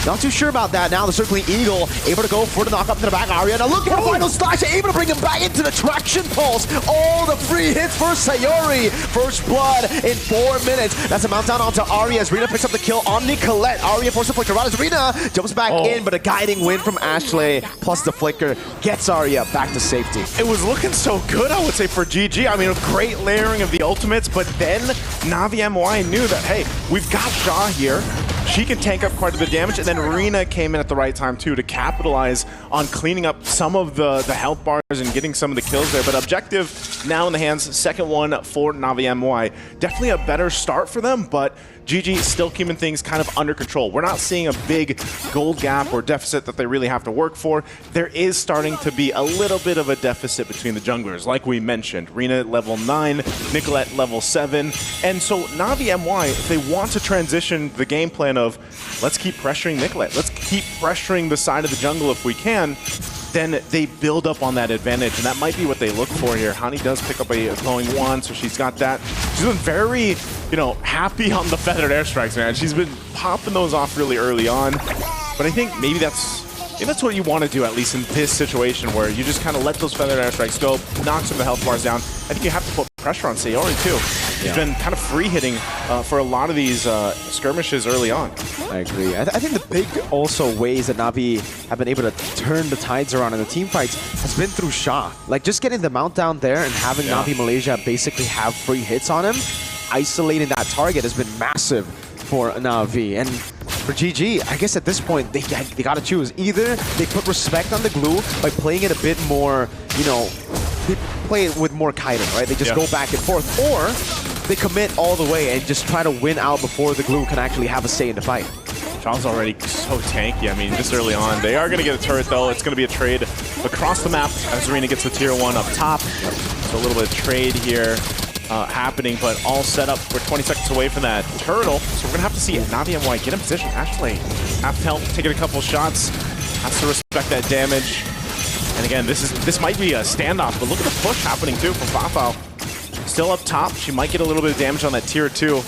Not too sure about that now. The circling eagle able to go for the knock up to the back. Arya now looking for the final slash. Able to bring him back into the traction pulse. All the free hits for Sayori. First blood in 4 minutes. That's a mount down onto Arya as Rina picks up the kill on Nicolette. Arya forces the flicker out as Rina jumps back in, but a guiding win from Ashley plus the flicker gets Arya back to safety. It was looking so good, I would say, for GG. I mean, a great layering of the ultimates, but then Navi MWI knew that, hey, we've got Shaw here. She can tank up quite a bit of damage, and then Rina came in at the right time too to capitalize on cleaning up some of the health bars and getting some of the kills there. But objective now in the hands, second one for Navi MWI. Definitely a better start for them, but GG still keeping things kind of under control. We're not seeing a big gold gap or deficit that they really have to work for. There is starting to be a little bit of a deficit between the junglers, like we mentioned. Rina level 9, Nicolette level 7. And so Navi MWI, if they want to transition the game plan of let's keep pressuring Nicolette, let's keep pressuring the side of the jungle if we can, then they build up on that advantage, and that might be what they look for here. Hani does pick up a glowing wand, so she's got that. She's been very, you know, happy on the feathered airstrikes, man. She's been popping those off really early on, but I think maybe that's what you want to do, at least in this situation, where you just kind of let those feathered airstrikes go, knock some of the health bars down. I think you have to put pressure on Sayori too. She's been kind of free hitting for a lot of these skirmishes early on. I agree. I think the big also ways that Navi have been able to turn the tides around in the team fights has been through Shaw. Like just getting the mount down there and having Navi Malaysia basically have free hits on him, isolating that target has been massive for Navi. And for GG, I guess at this point, they got to choose. Either they put respect on the glue by playing it a bit more, you know, they play it with more kiting, right? They just go back and forth. Or they commit all the way and just try to win out before the glue can actually have a say in the fight. Shaw's already so tanky. I mean, just early on. They are going to get a turret, though. It's going to be a trade across the map as Arena gets the tier 1 up top. So a little bit of trade here happening, but all set up. We're 20 seconds away from that turtle. So we're going to have to see Navi MWI get in position. Actually, half health, taking a couple shots. Has to respect that damage. And again, this might be a standoff, but look at the push happening, too, from Fafao. Still up top. She might get a little bit of damage on that tier 2.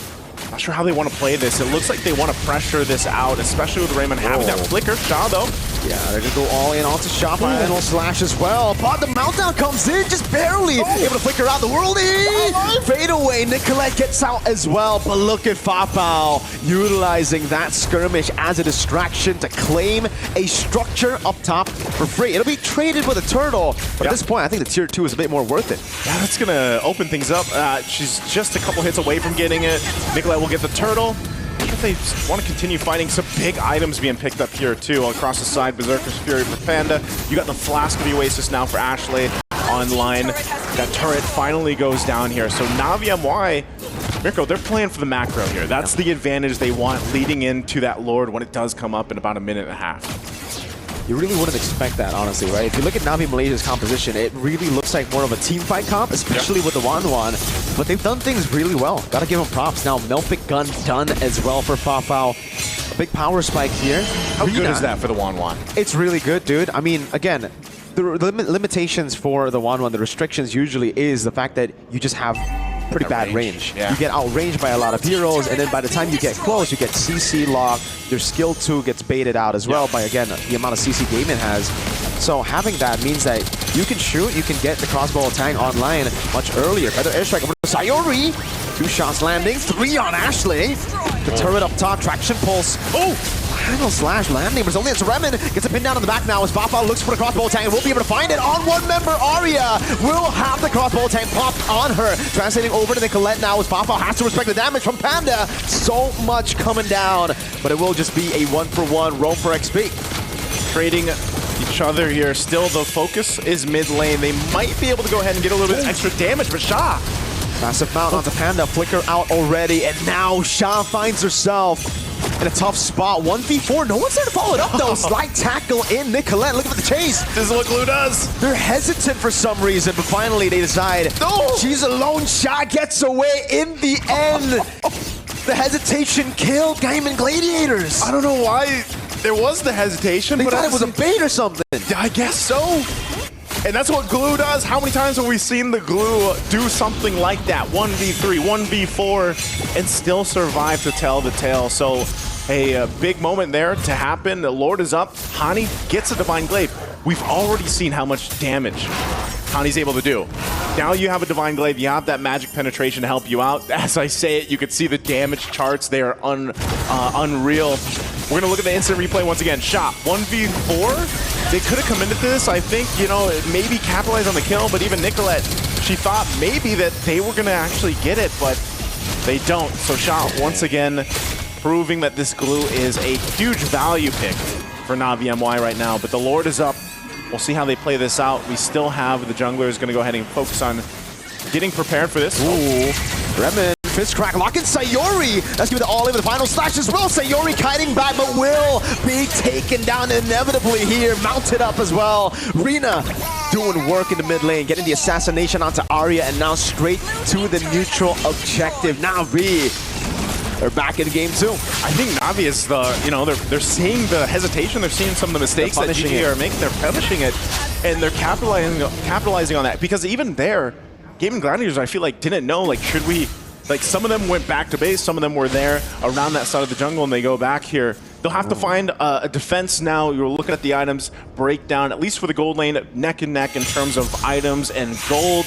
Not sure how they want to play this. It looks like they want to pressure this out, especially with Raymond having that flicker. Shaw, though. Yeah, they're going to go all in onto Shaw. Final slash as well. But the meltdown comes in, just barely able to flicker out the worldie. Fade away. Nicolette gets out as well. But look at Fafao utilizing that skirmish as a distraction to claim a structure up top for free. It'll be traded with a turtle. But at this point, I think the tier 2 is a bit more worth it. Yeah, that's going to open things up. She's just a couple hits away from getting it. Nicolette will get the turtle. I wonder if they want to continue fighting. Some big items being picked up here too. Across the side, Berserker's Fury for Panda. You got the Flask of the Oasis now for Ashley online. That turret finally goes down here. So Navi MWI, Mirko, they're playing for the macro here. That's the advantage they want leading into that Lord when it does come up in about a minute and a half. You really wouldn't expect that, honestly, right? If you look at Navi Malaysia's composition, it really looks like more of a team fight comp, especially with the Wan. But they've done things really well. Gotta give them props. Now, Melfic gun done as well for Fafao. Big power spike here. How good is that for the Wan? It's really good, dude. I mean, again, the limitations for the Wan, the restrictions usually is the fact that you just have pretty bad range. Yeah. You get outranged by a lot of heroes, and then by the time you get close, you get CC locked. Your skill 2 gets baited out as well by, again, the amount of CC Gaimin has. So having that means that you can shoot, you can get the crossbow attack online much earlier. Feather airstrike over to Sayori. 2 shots landing, 3 on Ashley. The turret up top, traction pulse. Oh! Final slash landing, but it's only it's Remen. Gets a pin down in the back now as Fafa looks for the crossbow tank and won't be able to find it. On one member, Arya will have the crossbow tank popped on her. Translating over to Nicolette now as Fafa has to respect the damage from Panda. So much coming down, but it will just be a 1-for-1 roll for XP. Trading each other here. Still, the focus is mid lane. They might be able to go ahead and get a little bit extra damage, but Sha. Massive mount onto Panda, flicker out already, and now Sha finds herself in a tough spot. 1v4, no one's there to follow it up though. Slight tackle in Nicolette, looking for the chase. This is what Glue does. They're hesitant for some reason, but finally they decide, no, she's alone. Sha gets away in the end. The hesitation killed Gaimin Gladiators. I don't know why there was the hesitation, They but thought it was a bait or something. I guess so. And that's what Glue does. How many times have we seen the Glue do something like that? 1v3, 1v4, and still survive to tell the tale. So a big moment there to happen. The Lord is up. Hani gets a Divine Glaive. We've already seen how much damage Hani's able to do. Now you have a Divine Glaive. You have that magic penetration to help you out. As I say it, you can see the damage charts. They are unreal. We're going to look at the instant replay once again. Shot 1v4. They could have committed to this, I think, you know, maybe capitalize on the kill, but even Nicolette, she thought maybe that they were going to actually get it, but they don't. So Shot, once again, proving that this Glue is a huge value pick for Navi MY right now. But the Lord is up. We'll see how they play this out. We still have the junglers going to go ahead and focus on getting prepared for this. Ooh, Remen. Fist crack, lock in Sayori. Let's give it the all in with the final slash as well. Sayori kiting back, but will be taken down inevitably here. Mounted up as well. Rina doing work in the mid lane, getting the assassination onto Arya, and now straight to the neutral objective. Navi, they're back in the game too. I think Navi is the, you know, they're seeing the hesitation, they're seeing some of the mistakes that GG are making, they're punishing it, and they're capitalizing on that. Because even there, Gaimin Gladiators, I feel like, didn't know, like, should we... Like, some of them went back to base, some of them were there around that side of the jungle, and they go back here. They'll have to find a defense now. You're looking at the items breakdown, at least for the gold lane, neck and neck in terms of items and gold.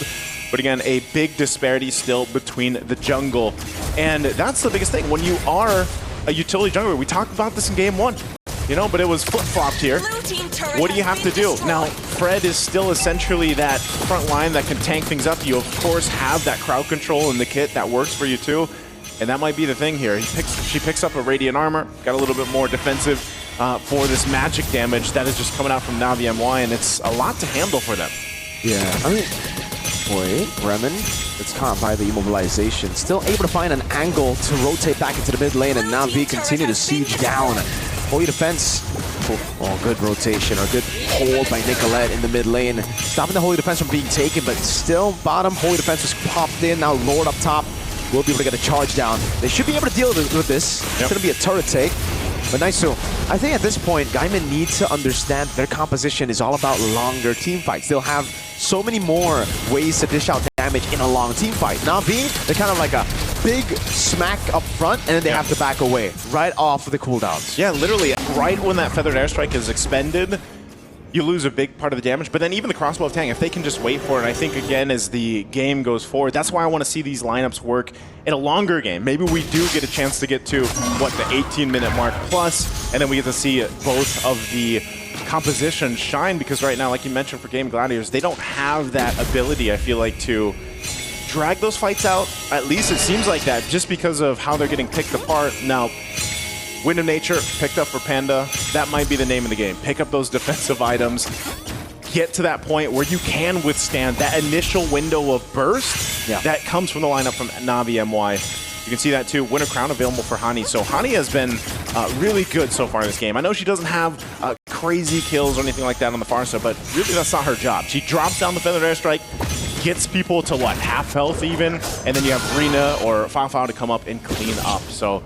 But again, a big disparity still between the jungle. And that's the biggest thing. When you are a utility jungler, we talked about this in game 1. You know, but it was flip-flopped here. What do you have to do? Now, Fred is still essentially that front line that can tank things up. You, of course, have that crowd control in the kit that works for you, too. And that might be the thing here. She picks up a Radiant Armor, got a little bit more defensive for this magic damage that is just coming out from Navi MY, and it's a lot to handle for them. Yeah, I mean, wait, Remen, it's caught by the immobilization. Still able to find an angle to rotate back into the mid lane, and Navi continue to siege down. Holy defense. Oh, good rotation, or good hold by Nicolette in the mid lane. Stopping the Holy Defense from being taken, but still bottom. Holy Defense was popped in. Now Lord up top will be able to get a charge down. They should be able to deal with this. Yep. It's going to be a turret take. But nice. So I think at this point, Gaimin needs to understand their composition is all about longer team fights. They'll have so many more ways to dish out damage in a long team fight. Navi, they're kind of like a big smack up front, and then they have to back away right off of the cooldowns. Yeah, literally, right when that Feathered Airstrike is expended, you lose a big part of the damage. But then even the Crossbow Tang, if they can just wait for it, I think, again, as the game goes forward, that's why I want to see these lineups work in a longer game. Maybe we do get a chance to get to, what, the 18-minute mark plus, and then we get to see both of the compositions shine, because right now, like you mentioned for Gaimin Gladiators, they don't have that ability, I feel like, to drag those fights out. At least it seems like that, just because of how they're getting picked apart. Now, Wind of Nature picked up for Panda. That might be the name of the game. Pick up those defensive items. Get to that point where you can withstand that initial window of burst that comes from the lineup from Navi MY. You can see that too. Winter Crown available for Hani. So Hani has been really good so far in this game. I know she doesn't have crazy kills or anything like that on the far side, but really that's not her job. She drops down the Feathered Airstrike, gets people to, what, half health even, and then you have Rina or Fafao to come up and clean up. So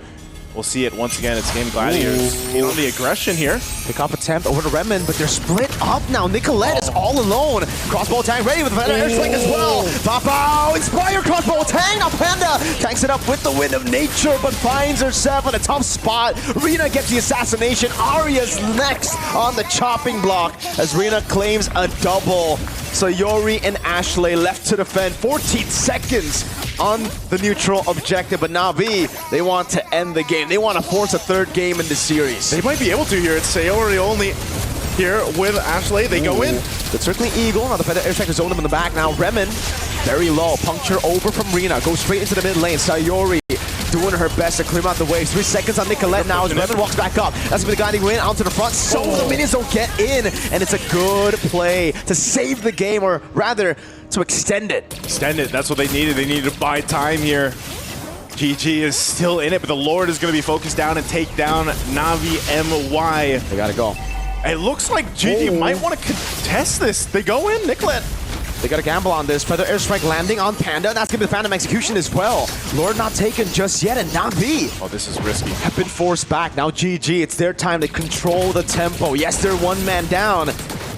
we'll see it once again. It's Game Gladiators. You know, the aggression here. Pick up attempt over to Redmond, but they're split up now. Nicolette is all alone. Crossbow Tang ready with the airstrike as well. Papa Inspire Crossbow Tang. Now Panda tanks it up with the wind of nature, but finds herself in a tough spot. Rina gets the assassination. Arya's next on the chopping block as Rina claims a double. So Yori and Ashley left to defend 14 seconds on the neutral objective, but Na'Vi, they want to end the game. They want to force a third game in the series. They might be able to here. It's Sayori only here with Ashley. They go in. But certainly Eagle. Now the Predator airstrike has zoned him in the back. Now Remen, very low. Puncture over from Rina. Goes straight into the mid lane. Sayori doing her best to clear out the waves. 3 seconds on Nicolette now as Remen walks back up. That's going to be the guiding win onto the front. So the minions don't get in. And it's a good play to save the game, or rather, to extend it. Extend it. That's what they needed. They needed to buy time here. GG is still in it, but the Lord is going to be focused down and take down Navi MY. They got to go. It looks like GG might want to contest this. They go in, Nicolette. They got to gamble on this. Feather airstrike landing on Panda. That's going to be the Phantom execution as well. Lord not taken just yet, and Navi Oh, this is risky. have been forced back. Now GG, it's their time to control the tempo. Yes, they're one man down,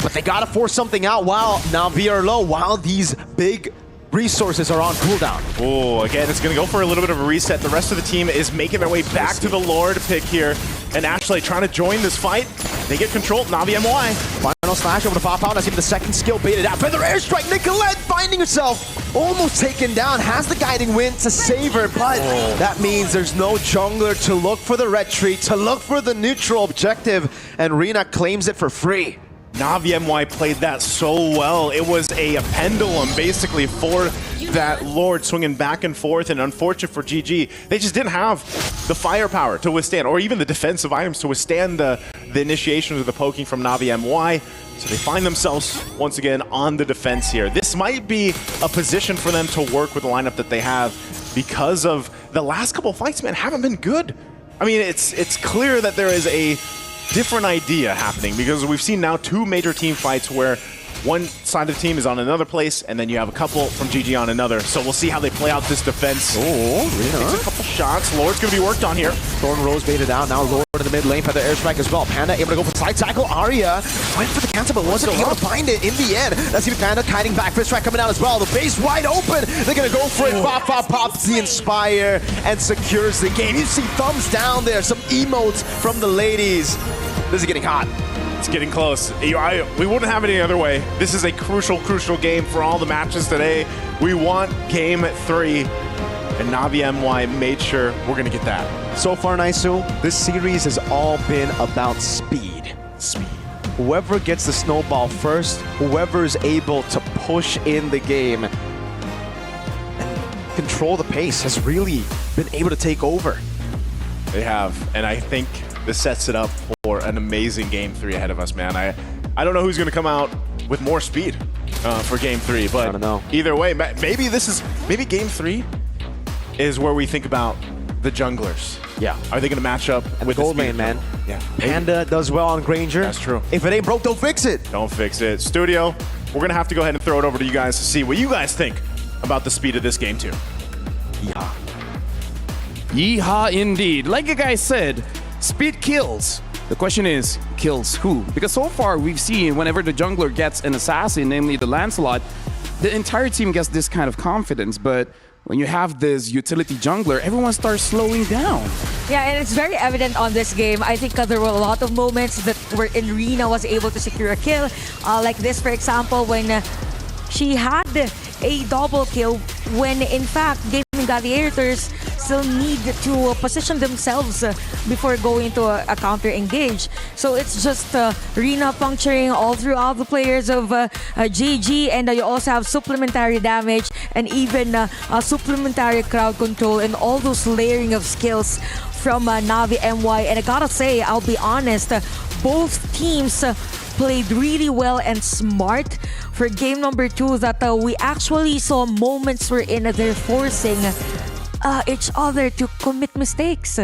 but they got to force something out while Navi are low, while these big resources are on cooldown. Oh, again, it's going to go for a little bit of a reset. The rest of the team is making their way back to the Lord pick here. And Ashley trying to join this fight. They get control. Navi MY. Final slash over to Pop Out. That's even the second skill baited out. Feather airstrike. Nicolette finding herself almost taken down. Has the guiding wind to save her, but that means there's no jungler to look for the retreat, to look for the neutral objective, and Rina claims it for free. Navi MY played that so well. It was a pendulum basically for that Lord swinging back and forth, and unfortunate for GG, they just didn't have the firepower to withstand, or even the defensive items to withstand the initiations or the poking from Navi MY. So they find themselves once again on the defense here. This might be a position for them to work with the lineup that they have, because of the last couple fights, man, haven't been good. I mean, it's clear that there is a different idea happening, because we've seen now 2 major team fights where one side of the team is on another place, and then you have a couple from GG on another. So we'll see how they play out this defense. Rina Takes a couple shots. Lord's going to be worked on here. Thorn Rose baited out. Now Lord in the mid lane for the airstrike as well. Panda able to go for side tackle. Arya went for the cancel, but wasn't able to find it in the end. Let's see Panda kiting back. Fist strike coming out as well. The base wide open. They're going to go for it. Pop, pop, pops the Inspire and secures the game. You see thumbs down there. Some emotes from the ladies. This is getting hot. It's getting close. We wouldn't have it any other way. This is a crucial, crucial game for all the matches today. We want game 3, and Navi MY made sure we're going to get that. So far, Naisu, this series has all been about speed. Speed. Whoever gets the snowball first, whoever is able to push in the game and control the pace has really been able to take over. They have, and I think this sets it up for an amazing game 3 ahead of us, man. I don't know who's going to come out with more speed for game 3, but I don't know. Either way, maybe game 3 is where we think about the junglers. Yeah. Are they going to match up And with the gold speed lane, man. Yeah. Panda does well on Granger. That's true. If it ain't broke, don't fix it. Don't fix it. Studio, we're going to have to go ahead and throw it over to you guys to see what you guys think about the speed of this game 2. Yeah. Yeehaw indeed. Like you guys said, speed kills. The question is, kills who? Because so far we've seen whenever the jungler gets an assassin, namely the Lancelot, the entire team gets this kind of confidence. But when you have this utility jungler, everyone starts slowing down. Yeah, and it's very evident on this game. I think there were a lot of moments that wherein Rina was able to secure a kill. Like this, for example, when she had a double kill, when in fact Gaimin Gladiators still need to position themselves before going to a counter engage. So it's just Rina puncturing all throughout the players of GG, and you also have supplementary damage and even supplementary crowd control and all those layering of skills from Navi MY. And I gotta say, I'll be honest, both teams played really well and smart for game number 2, that we actually saw moments wherein they're forcing each other to commit mistakes.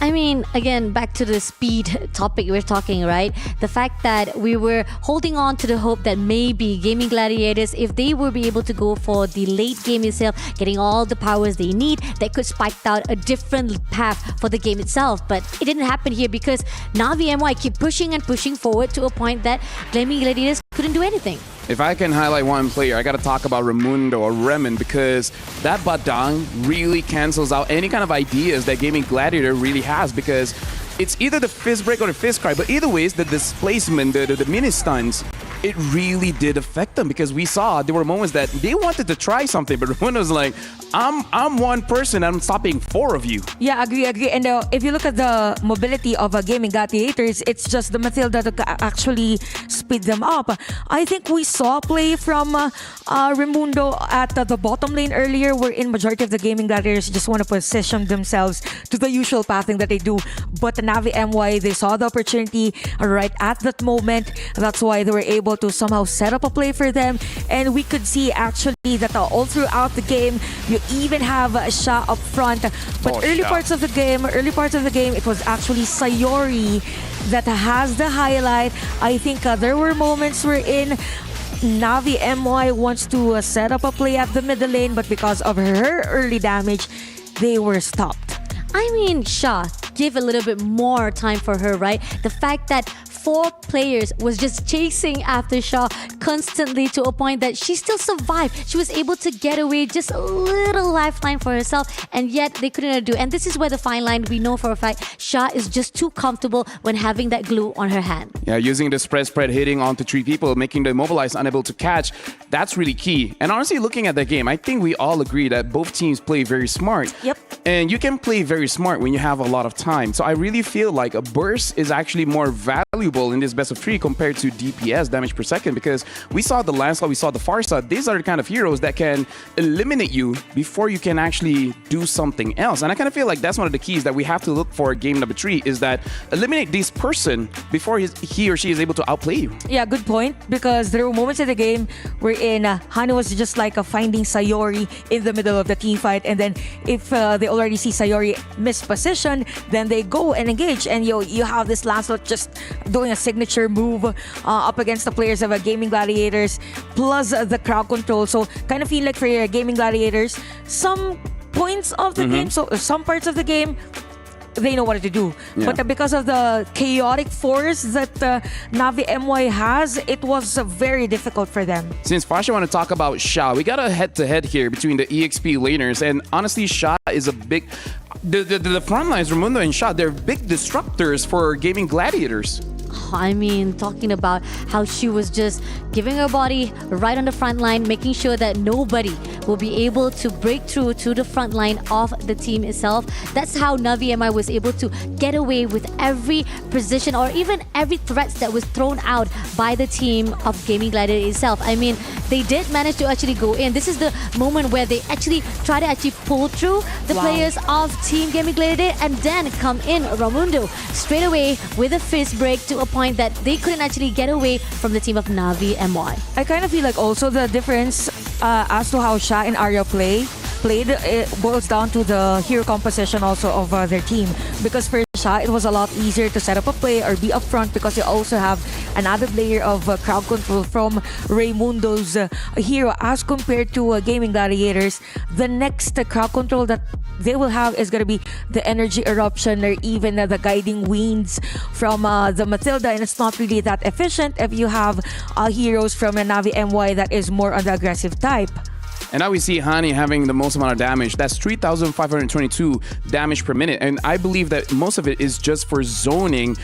I mean, again, back to the speed topic we're talking, right? The fact that we were holding on to the hope that maybe Gaming Gladiators, if they will be able to go for the late game itself, getting all the powers they need, they could spike out a different path for the game itself. But it didn't happen here because Navi MY keep pushing and pushing forward to a point that Gaming Gladiators couldn't do anything. If I can highlight one player, I got to talk about Raimundo or Remen, because that Badang really cancels out any kind of ideas that Gaming Gladiator really has, because it's either the fist break or the fist cry, but either way, the displacement, the mini stuns, it really did affect them, because we saw there were moments that they wanted to try something, but Raimundo's like, I'm one person, I'm stopping 4 of you. Yeah, agree. And if you look at the mobility of Gaming Gladiators, it's just the Matilda that actually speed them up. I think we saw play from Raimundo at the bottom lane earlier, wherein majority of the Gaming Gladiators just want to position themselves to the usual pathing that they do. But the Navi MY, they saw the opportunity right at that moment. That's why they were able to somehow set up a play for them. And we could see actually that all throughout the game, you even have Sha up front. But early parts of the game, it was actually Sayori that has the highlight. I think there were moments wherein Navi MY wants to set up a play at the middle lane, but because of her early damage, they were stopped. I mean, Sha, give a little bit more time for her, right? The fact that 4 players was just chasing after Sha constantly to a point that she still survived. She was able to get away, just a little lifeline for herself, and yet they couldn't do. And this is where the fine line, we know for a fact, Sha is just too comfortable when having that glue on her hand. Yeah, using the spread hitting onto 3 people, making the immobilized unable to catch, that's really key. And honestly, looking at the game, I think we all agree that both teams play very smart. Yep. And you can play very smart when you have a lot of time. So I really feel like a burst is actually more valuable in this best of 3 compared to DPS, damage per second, because we saw the Lancelot, we saw the Farsa. These are the kind of heroes that can eliminate you before you can actually do something else. And I kind of feel like that's one of the keys that we have to look for game number 3, is that eliminate this person before he or she is able to outplay you. Yeah, good point, because there were moments in the game wherein Hani was just like finding Sayori in the middle of the team fight, and then if they already see Sayori mispositioned, then they go and engage, and you have this Lancelot just doing a signature move up against the players of Gaming Gladiators, plus the crowd control. So kind of feel like for your Gaming Gladiators, some points of the game, so some parts of the game, they know what to do. Yeah. But because of the chaotic force that Navi MY has, it was very difficult for them. Since Fasha want to talk about Sha, we got a head-to-head here between the EXP laners, and honestly, Sha is a big... The front lines, Raimundo and Sha, they're big disruptors for Gaming Gladiators. I mean, talking about how she was just giving her body right on the front line, making sure that nobody will be able to break through to the front line of the team itself. That's how Navi MI was able to get away with every position or even every threat that was thrown out by the team of Gaming Gladiator itself. I mean, they did manage to actually go in. This is the moment where they actually try to pull through the players of Team Gaming Gladiator and then come in Raimundo straight away with a fist break to a point that they couldn't actually get away from the team of Navi MY. I kind of feel like also the difference as to how Sha and Arya played, it boils down to the hero composition also of their team. Because for Sha, it was a lot easier to set up a play or be up front because you also have an added layer of crowd control from Raimundo's hero as compared to Gaming Gladiators. The next crowd control that they will have is going to be the energy eruption or even the guiding winds from the Matilda, and it's not really that efficient if you have heroes from a Navi MY that is more on the aggressive type. And now we see Hani having the most amount of damage. That's 3,522 damage per minute. And I believe that most of it is just for zoning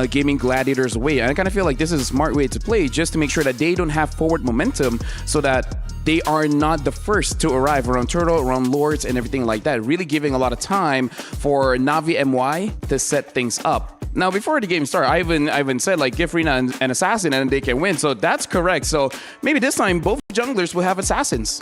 Gaming Gladiators away. And I kind of feel like this is a smart way to play, just to make sure that they don't have forward momentum so that they are not the first to arrive around Turtle, around Lords, and everything like that. Really giving a lot of time for Navi MY to set things up. Now, before the game started, Ivan said, like, give Rina an assassin and they can win. So that's correct. So maybe this time, both junglers will have assassins.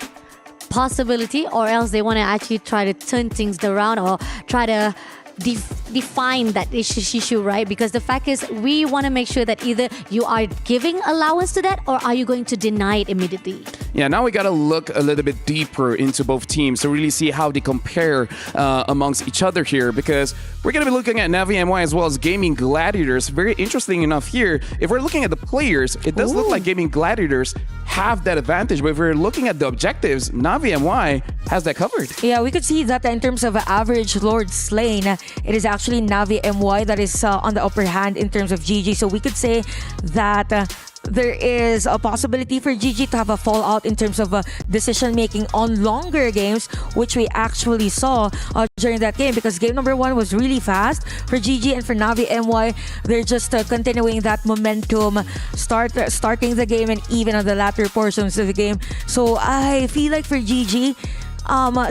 Possibility, or else they want to actually try to turn things around or try to define that issue, right? Because the fact is, we want to make sure that either you are giving allowance to that or are you going to deny it immediately? Yeah, now we got to look a little bit deeper into both teams to really see how they compare amongst each other here, because we're going to be looking at Navi MY as well as Gaimin Gladiators. Very interesting enough here, if we're looking at the players, it does look like Gaimin Gladiators have that advantage, but if we're looking at the objectives, Navi MY has that covered. Yeah, we could see that in terms of average Lord Slain, it is actually Navi MY that is on the upper hand in terms of GG. So we could say that there is a possibility for GG to have a fallout in terms of decision making on longer games, which we actually saw during that game, because game number 1 was really fast for GG, and for Navi MY, they're just continuing that momentum, starting the game and even on the latter portions of the game. So I feel like for GG,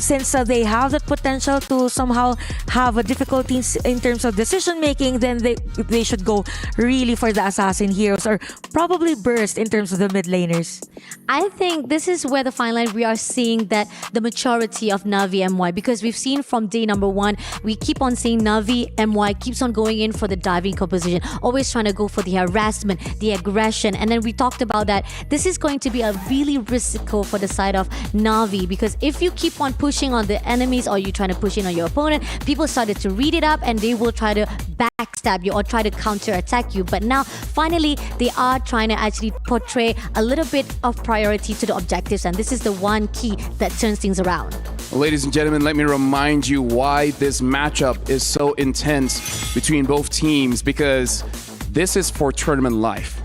since they have that potential to somehow have difficulties in terms of decision making, then they should go really for the assassin heroes, or probably burst in terms of the mid laners. I think this is where the fine line we are seeing that the maturity of Navi MY, because we've seen from day number 1, we keep on seeing Navi MY keeps on going in for the diving composition, always trying to go for the harassment, the aggression, and then we talked about that this is going to be a really risky for the side of Navi, because if you keep on pushing on the enemies or you trying to push in on your opponent, people started to read it up and they will try to backstab you or try to counter attack you. But now finally they are trying to actually portray a little bit of priority to the objectives, and this is the one key that turns things around. Ladies and gentlemen, let me remind you why this matchup is so intense between both teams, because this is for tournament life.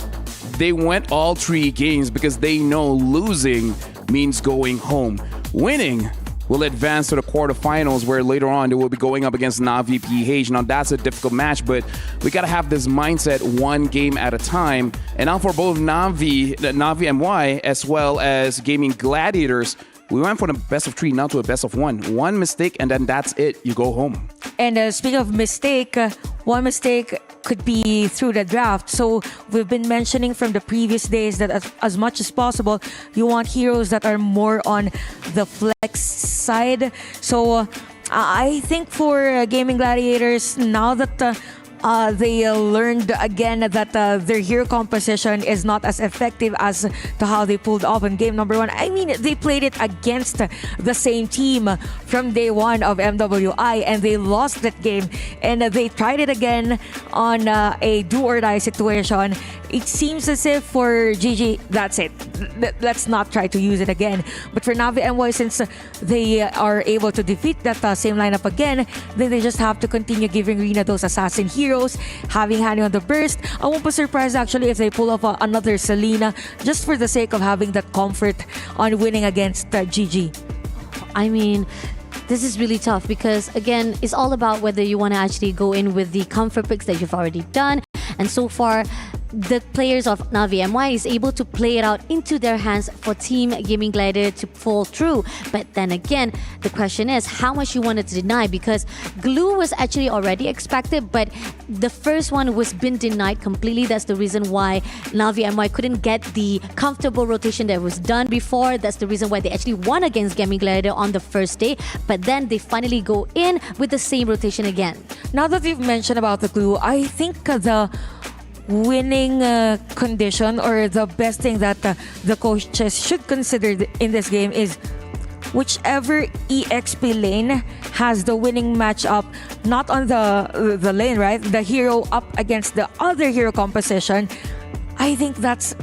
They went all 3 games because they know losing means going home. Winning will advance to the quarterfinals, where later on they will be going up against Navi PH. Now that's a difficult match, but we gotta have this mindset one game at a time. And now for both Navi MY as well as Gaimin Gladiators, we went from a best of 3 now to a best of 1. One mistake and then that's it. You go home. And speaking of mistake, one mistake could be through the draft. So we've been mentioning from the previous days that as much as possible, you want heroes that are more on the flex side. So I think for Gaimin Gladiators, now that they learned again that their hero composition is not as effective as to how they pulled off in game number 1. I mean, they played it against the same team from day 1 of MWI and they lost that game, and they tried it again on a do or die situation. It seems as if for GG, that's it. Let's not try to use it again. But for Navi MY, since they are able to defeat that same lineup again, then they just have to continue giving Rina those assassin heroes, having Hani on the burst. I won't be surprised actually if they pull off another Selena, just for the sake of having that comfort on winning against GG. I mean, this is really tough because, again, it's all about whether you want to actually go in with the comfort picks that you've already done. And so far, the players of Navi MY is able to play it out into their hands for Team Gaimin Gladiator to fall through. But then again, the question is how much you wanted to deny, because glue was actually already expected, but the first one was been denied completely. That's the reason why Navi MY couldn't get the comfortable rotation that was done before. That's the reason why they actually won against Gaimin Gladiator on the first day. But then they finally go in with the same rotation again. Now that we've mentioned about the glue, I think the winning condition, or the best thing that the coaches should consider in this game, is whichever EXP lane has the winning matchup, not on the lane, right? The hero up against the other hero composition. I think that's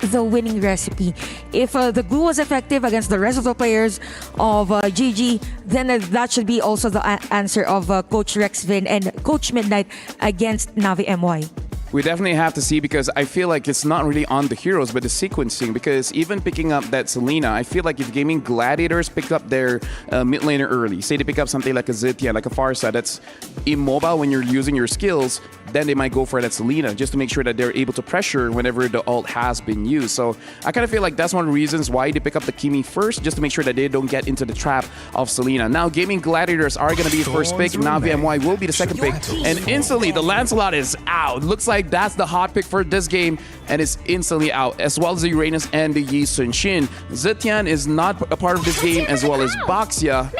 the winning recipe. If the glue was effective against the rest of the players of GG, then that should be also the answer of Coach Rexvin and Coach Midnight against Navi MY. We definitely have to see, because I feel like it's not really on the heroes, but the sequencing. Because even picking up that Selena, I feel like if Gaimin Gladiators pick up their mid laner early, say they pick up something like a Zithia, like a Farsa, that's immobile when you're using your skills, then they might go for that Selena just to make sure that they're able to pressure whenever the ult has been used. So I kind of feel like that's one of the reasons why they pick up the Kimi first, just to make sure that they don't get into the trap of Selena. Now, Gaimin Gladiators are going to be the first pick. Navi MY will be the second pick. And instantly, the Lancelot is out. Looks like that's the hot pick for this game, and it's instantly out, as well as the Uranus and the Yi Sun Shin. Zetian is not a part of this game, as well as Baxia,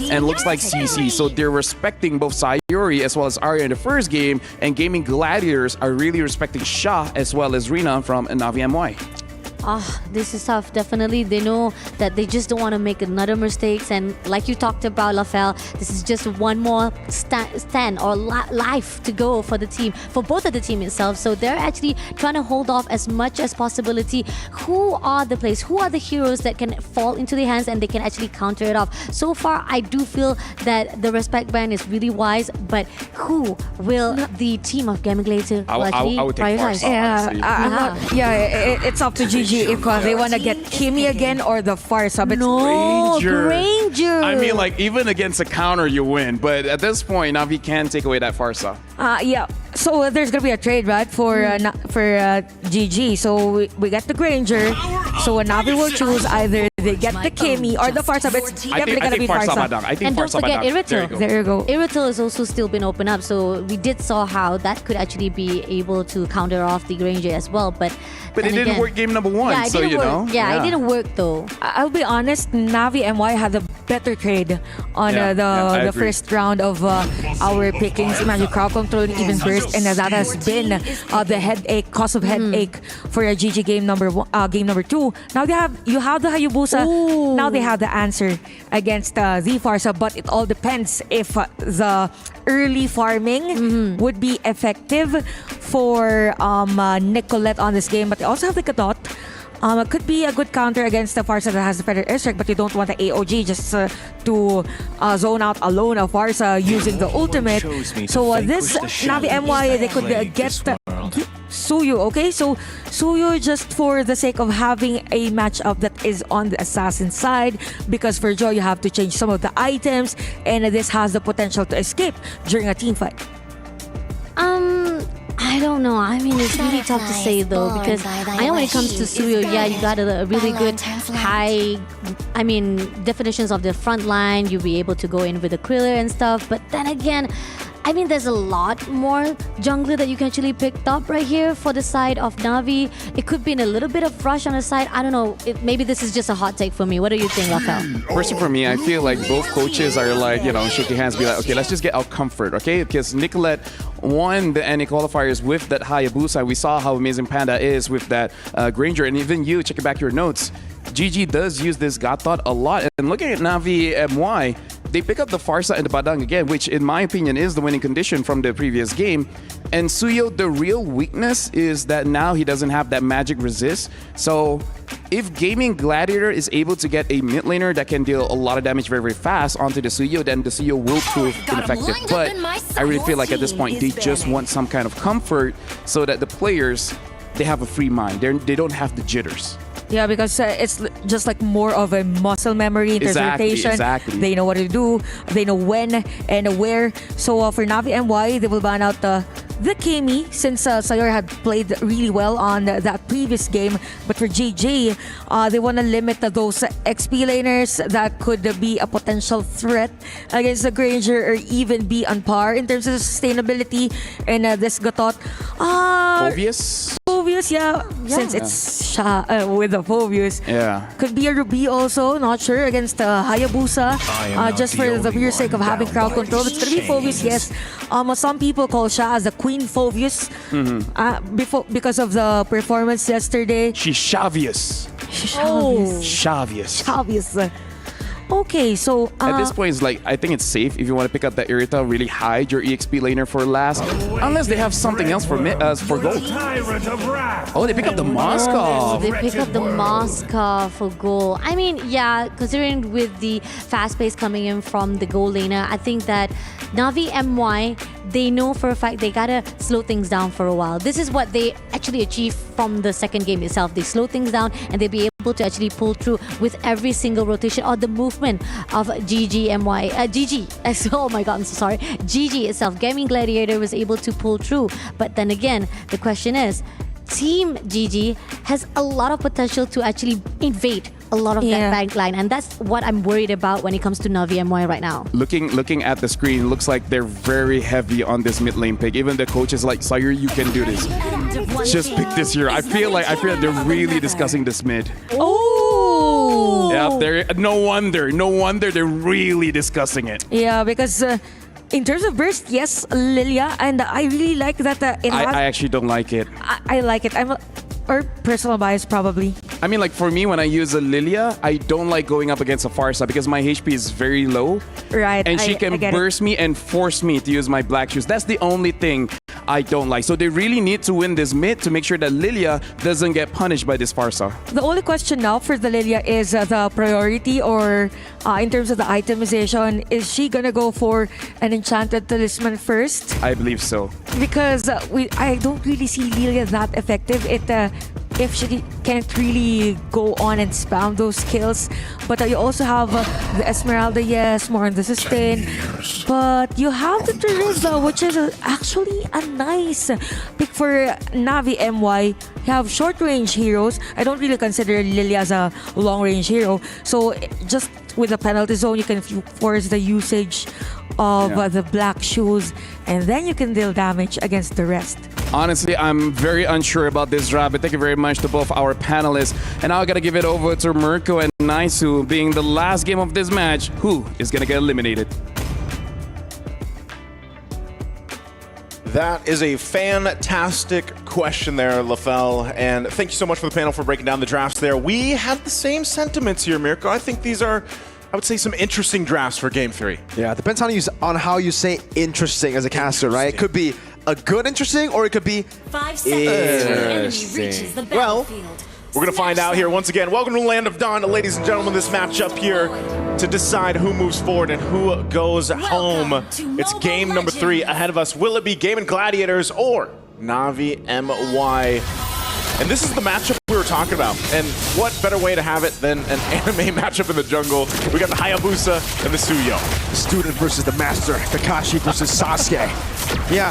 and looks like CC. So they're respecting both Sayuri as well as Arya in the first game, and Gaimin Gladiators are really respecting Shah as well as Rina from Navi MY. This is tough. Definitely, they know that they just don't want to make another mistakes. And like you talked about, Lafel, this is just one more stand or life to go for the team, for both of the team itself. So they're actually trying to hold off as much as possibility. Who are the players? Who are the heroes that can fall into their hands and they can actually counter it off? So far, I do feel that the respect ban is really wise. But who will the team of Gaimin Gladiators actually I would take prioritize? It's up to GG if they want to get Kimi again or the Farsa. But No, Granger. Granger. I mean, like, even against a counter, you win. But at this point, Navi can take away that Farsa. yeah. So there's gonna be a trade, right, for GG. So we get the Granger. So Navi will choose either they get the Kimi or the Farsa. But it's definitely gonna be Farsa Farsa. Badang. I think And don't Farsa forget Badang. Irrital. There you go. Irrital has also still been opened up, so we did saw how that could actually be able to counter off the Granger as well. But But it then didn't again- work game number one, Yeah, it so didn't you work. know. Yeah, it didn't work though. I'll be honest, Navi MY had a better trade on I the agree. first round of our pickings. Imagine crowd control and even burst, and that has been the cause of headache for a GG game number two. Now you have the Hayabusa. Ooh. Now they have the answer against the Farsa, but it all depends if the early farming would be effective for Nicolette on this game. But they also have the Kadot. It could be a good counter against the Farsa that has the better airstrike, but you don't want the AOG just to zone out alone a Farsa using the ultimate. So this Navi MY, they could get Suyu, okay? So Suyu, just for the sake of having a matchup that is on the assassin side, because for Joy you have to change some of the items, and this has the potential to escape during a team fight. I don't know. I mean, it's really tough to say though, because I know when it comes to Suyo, yeah, you got a really good high, definitions of the front line. You'll be able to go in with the Kriller and stuff. But then again, I mean, there's a lot more jungler that you can actually pick up right here for the side of Navi. It could be in a little bit of rush on the side. I don't know. Maybe this is just a hot take for me. What do you think, Rafael? Personally, for me, I feel like both coaches are like, shaking hands, be like, okay, let's just get our comfort, okay? Because Nicolette won the NA qualifiers with that Hayabusa. We saw how amazing Panda is with that Granger. And even you, checking back your notes, GG does use this God Thought a lot. And looking at Navi MY, they pick up the Farsa and the Badang again, which in my opinion is the winning condition from the previous game. And Suyo, the real weakness is that now he doesn't have that magic resist. So if Gaimin Gladiator is able to get a mid laner that can deal a lot of damage very, very fast onto the Suyo, then the Suyo will prove ineffective. But I really feel like at this point, they just want some kind of comfort so that the players, they have a free mind. They don't have the jitters. Yeah, because it's just like more of a muscle memory in terms of rotation. Exactly. They know what to do. They know when and where. So for Navi MY, they will ban out the Kimi, since Sayor had played really well on that previous game. But for GG, they want to limit those XP laners that could be a potential threat against the Granger or even be on par in terms of sustainability. And this Gatot, Phoveus, yeah. Since it's with the Phoveus. Yeah. Could be a Ruby also, not sure, against Hayabusa. Just for the mere sake of having crowd control. It's going to be Phoveus, yes. Some people call Sha as the Queen Phoveus because of the performance yesterday. She's Shavius. Shavius. Okay, so At this point, it's like, I think it's safe if you want to pick up that Irita, really hide your EXP laner for last, unless they have something else for gold. Oh, they pick up the Moskov. They pick up the Moskov for goal. I mean, yeah, considering with the fast pace coming in from the goal laner, I think that Navi MY, they know for a fact they gotta slow things down for a while. This is what they actually achieved from the second game itself. They slow things down and they'll be able to actually pull through with every single rotation or the movement of GG. Oh my god, I'm so sorry. GG itself, Gaimin Gladiator was able to pull through. But then again, the question is, Team GG has a lot of potential to actually invade a lot of that bank line, and that's what I'm worried about when it comes to Navi MY right now. Looking at the screen, looks like they're very heavy on this mid lane pick. Even the coach is like, Sayer, you can do this. Just pick this here. I feel like they're really discussing this mid. Oh! Yeah, no wonder they're really discussing it. Yeah, because in terms of burst, yes, Lilia, and I really like that. I actually don't like it. I like it. Or personal bias probably. I mean, like, for me, when I use a Lilia, I don't like going up against a Pharsa because my HP is very low. Right. And she can burst me and force me to use my black shoes. That's the only thing I don't like. So they really need to win this mid to make sure that Lilia doesn't get punished by this Pharsa. The only question now for the Lilia is the priority, or in terms of the itemization, is she gonna go for an enchanted talisman first? I believe so. Because I don't really see Lilia that effective. If she can't really go on and spam those skills. But you also have the Esmeralda, yes, more on the sustain. But you have the Teresa, which is actually a nice pick for Navi MY. You have short-range heroes. I don't really consider Lilia as a long-range hero. So just with the penalty zone, you can force the usage of the black shoes, and then you can deal damage against the rest. Honestly, I'm very unsure about this draft, but thank you very much to both our panelists. And now I gotta give it over to Mirko and Naisu, being the last game of this match. Who is gonna get eliminated? That is a fantastic question there, LaFell, and thank you so much for the panel for breaking down the drafts there. We had the same sentiments here, Mirko. I think these are, I would say, some interesting drafts for Game 3. Yeah, it depends on how you say interesting as a caster, right? It could be a good interesting, or it could be 5 seconds till the enemy reaches the battlefield. We're going to find out here once again. Welcome to Land of Dawn, ladies and gentlemen. This matchup here to decide who moves forward and who goes home. It's game number 3 ahead of us. Will it be Gaimin Gladiators or Navi MY? And this is the matchup we were talking about. And what better way to have it than an anime matchup in the jungle? We got the Hayabusa and the Suyo. The student versus the master, Kakashi versus Sasuke. Yeah,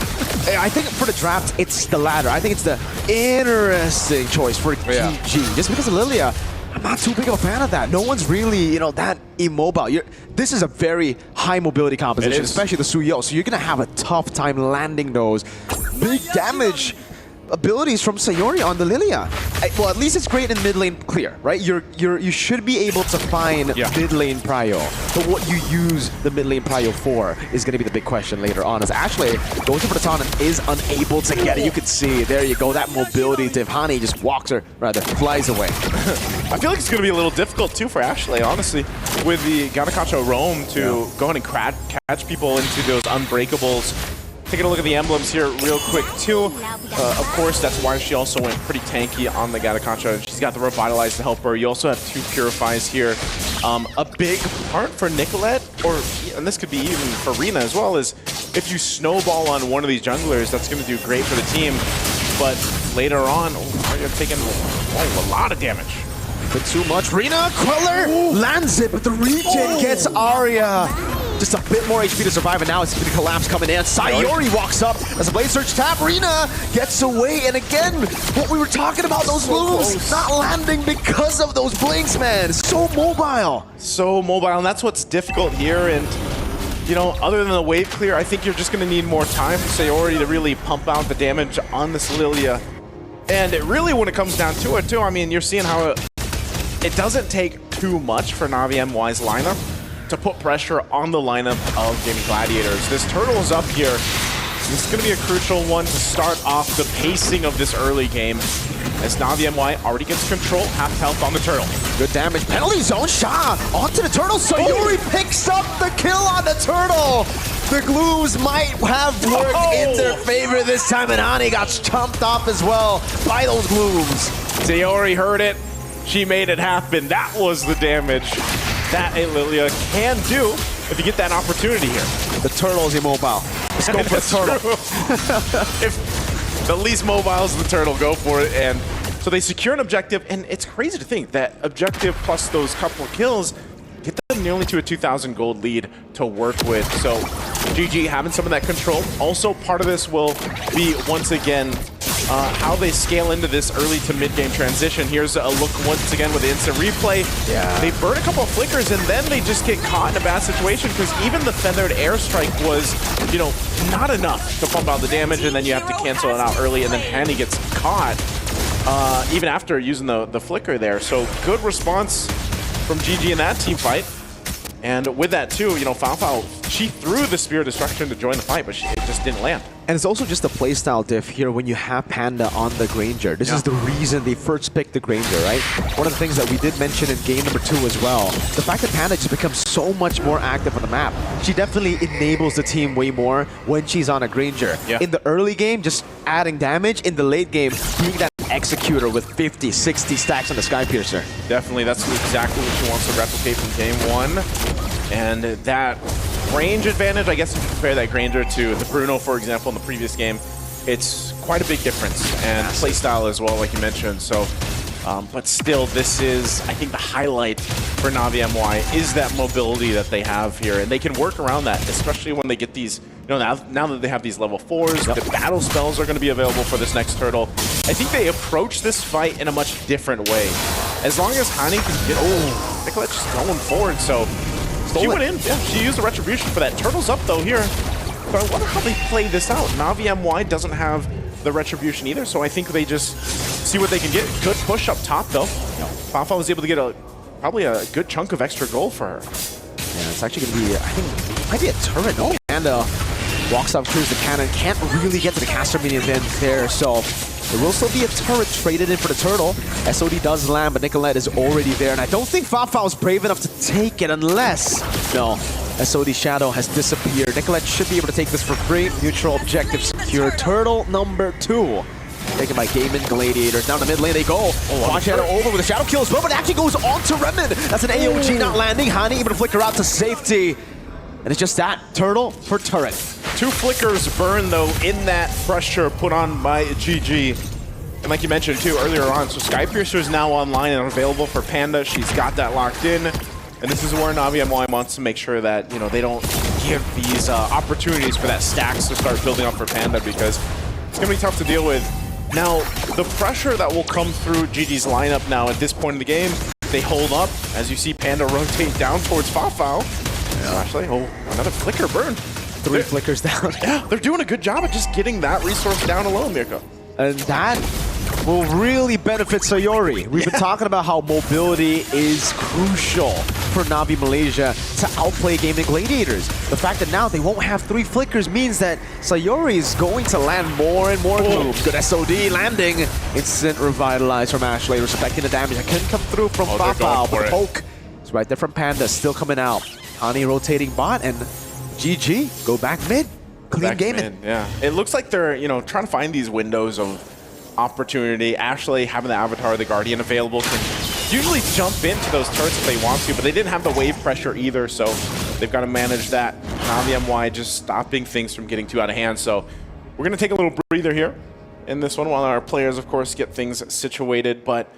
I think for the draft, it's the latter. I think it's the interesting choice for GG. Just because of Lilia, I'm not too big of a fan of that. No one's really, that immobile. This is a very high mobility composition, especially the Suyo. So you're going to have a tough time landing those big damage abilities from Sayori on the Lilia. Well, at least it's great in mid lane clear, right? You should be able to find mid lane prio. But what you use the mid lane prio for is going to be the big question later on. As Ashley goes for the taunt and is unable to get it. You can see, there you go, that mobility. Tivhani just walks, or rather flies away. I feel like it's going to be a little difficult too for Ashley, honestly, with the Ganakacho roam to go ahead and catch people into those unbreakables. Taking a look at the emblems here real quick too. Of course, that's why she also went pretty tanky on the Ganakacho. She's got the Revitalize to help her. You also have 2 Purifies here. A big part for Nicolette, and this could be even for Rina as well, is if you snowball on one of these junglers, that's going to do great for the team. But later on, you're taking a lot of damage. But too much. Rina, Queller lands it, but the regen gets Arya. Just a bit more HP to survive, and now it's going to collapse coming in. Sayori walks up as a Blade Surge tap. Rina gets away, and again, what we were talking about, those moves not landing because of those blinks, man. So mobile. So mobile, and that's what's difficult here. And, other than the wave clear, I think you're just going to need more time for Sayori to really pump out the damage on this Lilia. And it really, when it comes down to it, too, I mean, you're seeing how it doesn't take too much for Navi MY's lineup to put pressure on the lineup of Gaimin Gladiators. This turtle is up here. This is going to be a crucial one to start off the pacing of this early game, as Navi MY already gets control, half health on the turtle. Good damage. Penalty zone. Sha onto the turtle. Sayori picks up the kill on the turtle. The glues might have worked in their favor this time, and Ani got chomped off as well by those glues. Sayori heard it. She made it happen. That was the damage that a Lilia can do if you get that opportunity here. The turtle is immobile. Let's go for the turtle. If the least mobile is the turtle, go for it. And so they secure an objective, and it's crazy to think that objective plus those couple of kills get them nearly to a 2,000 gold lead to work with. So GG having some of that control. Also, part of this will be, once again, how they scale into this early to mid-game transition. Here's a look once again with the instant replay. Yeah. They burn a couple of flickers, and then they just get caught in a bad situation, because even the feathered airstrike was, not enough to pump out the damage, and then you have to cancel it out early, and then Hanny gets caught even after using the flicker there. So good response from GG in that team fight. And with that too, Fao she threw the Spear of Destruction to join the fight, but it just didn't land. And it's also just a playstyle diff here when you have Panda on the Granger. This is the reason they first picked the Granger, right? One of the things that we did mention in game number 2 as well, the fact that Panda just becomes so much more active on the map. She definitely enables the team way more when she's on a Granger. In the early game, just adding damage. In the late game, being that executor with 50, 60 stacks on the Skypiercer. Definitely, that's exactly what she wants to replicate from game 1. And that range advantage, I guess if you compare that Granger to the Bruno, for example, in the previous game, it's quite a big difference. And playstyle as well, like you mentioned. So, but still, this is, I think, the highlight for Navi MWI is that mobility that they have here. And they can work around that, especially when they get these, you know, now that they have these level 4s, the battle spells are going to be available for this next turtle. I think they approach this fight in a much different way. As long as Hani can get, Nicolette's just going forward, so she went in, she used the Retribution for that. Turtle's up though here, but I wonder how they play this out. Navi MWI doesn't have the Retribution either, so I think they just see what they can get. Good push up top though. Fafa was able to get probably a good chunk of extra gold for her. Yeah, it's actually going to be, I think, it might be a turret. No, Panda walks up, clears the cannon, can't really get to the caster minion there, so there will still be a turret traded in for the turtle. SOD does land, but Nicolette is already there, and I don't think Fafa was brave enough to take it unless... No, SOD Shadow has disappeared. Nicolette should be able to take this for free. Neutral objective secure. Turtle number 2. Taken by Gaimin, Gladiators. Down the mid lane they go. Quad Shadow over with a Shadow kill as well, but it actually goes on to Remen. That's an AOG not landing. Hani able to flicker out to safety. And it's just that, turtle for turret. 2 flickers burn though in that pressure put on by GG. And like you mentioned too earlier on, so Skypiercer is now online and available for Panda. She's got that locked in. And this is where Navi MWI wants to make sure that, you know, they don't give these opportunities for that stacks to start building up for Panda, because it's going to be tough to deal with. Now, the pressure that will come through GG's lineup now at this point in the game, they hold up as you see Panda rotate down towards Fafao. Actually, another flicker burn. 3 flickers down. Yeah, they're doing a good job of just getting that resource down alone, Mirko. And that will really benefit Sayori. We've been talking about how mobility is crucial for Navi Malaysia to outplay Gaimin Gladiators. The fact that now they won't have 3 flickers means that Sayori is going to land more and more moves. Good SOD landing. Instant revitalize from Ashley, respecting the damage that couldn't come through from Fafao. But the poke is right there from Panda, still coming out. Hani rotating bot, and GG go back mid. Clean Gaimin. Yeah, it looks like they're, you know, trying to find these windows of opportunity. Ashley having the Avatar, the Guardian available, can usually jump into those turrets if they want to, but they didn't have the wave pressure either, so they've got to manage that. Navi MWI just stopping things from getting too out of hand. So we're going to take a little breather here in this one while our players, of course, get things situated. But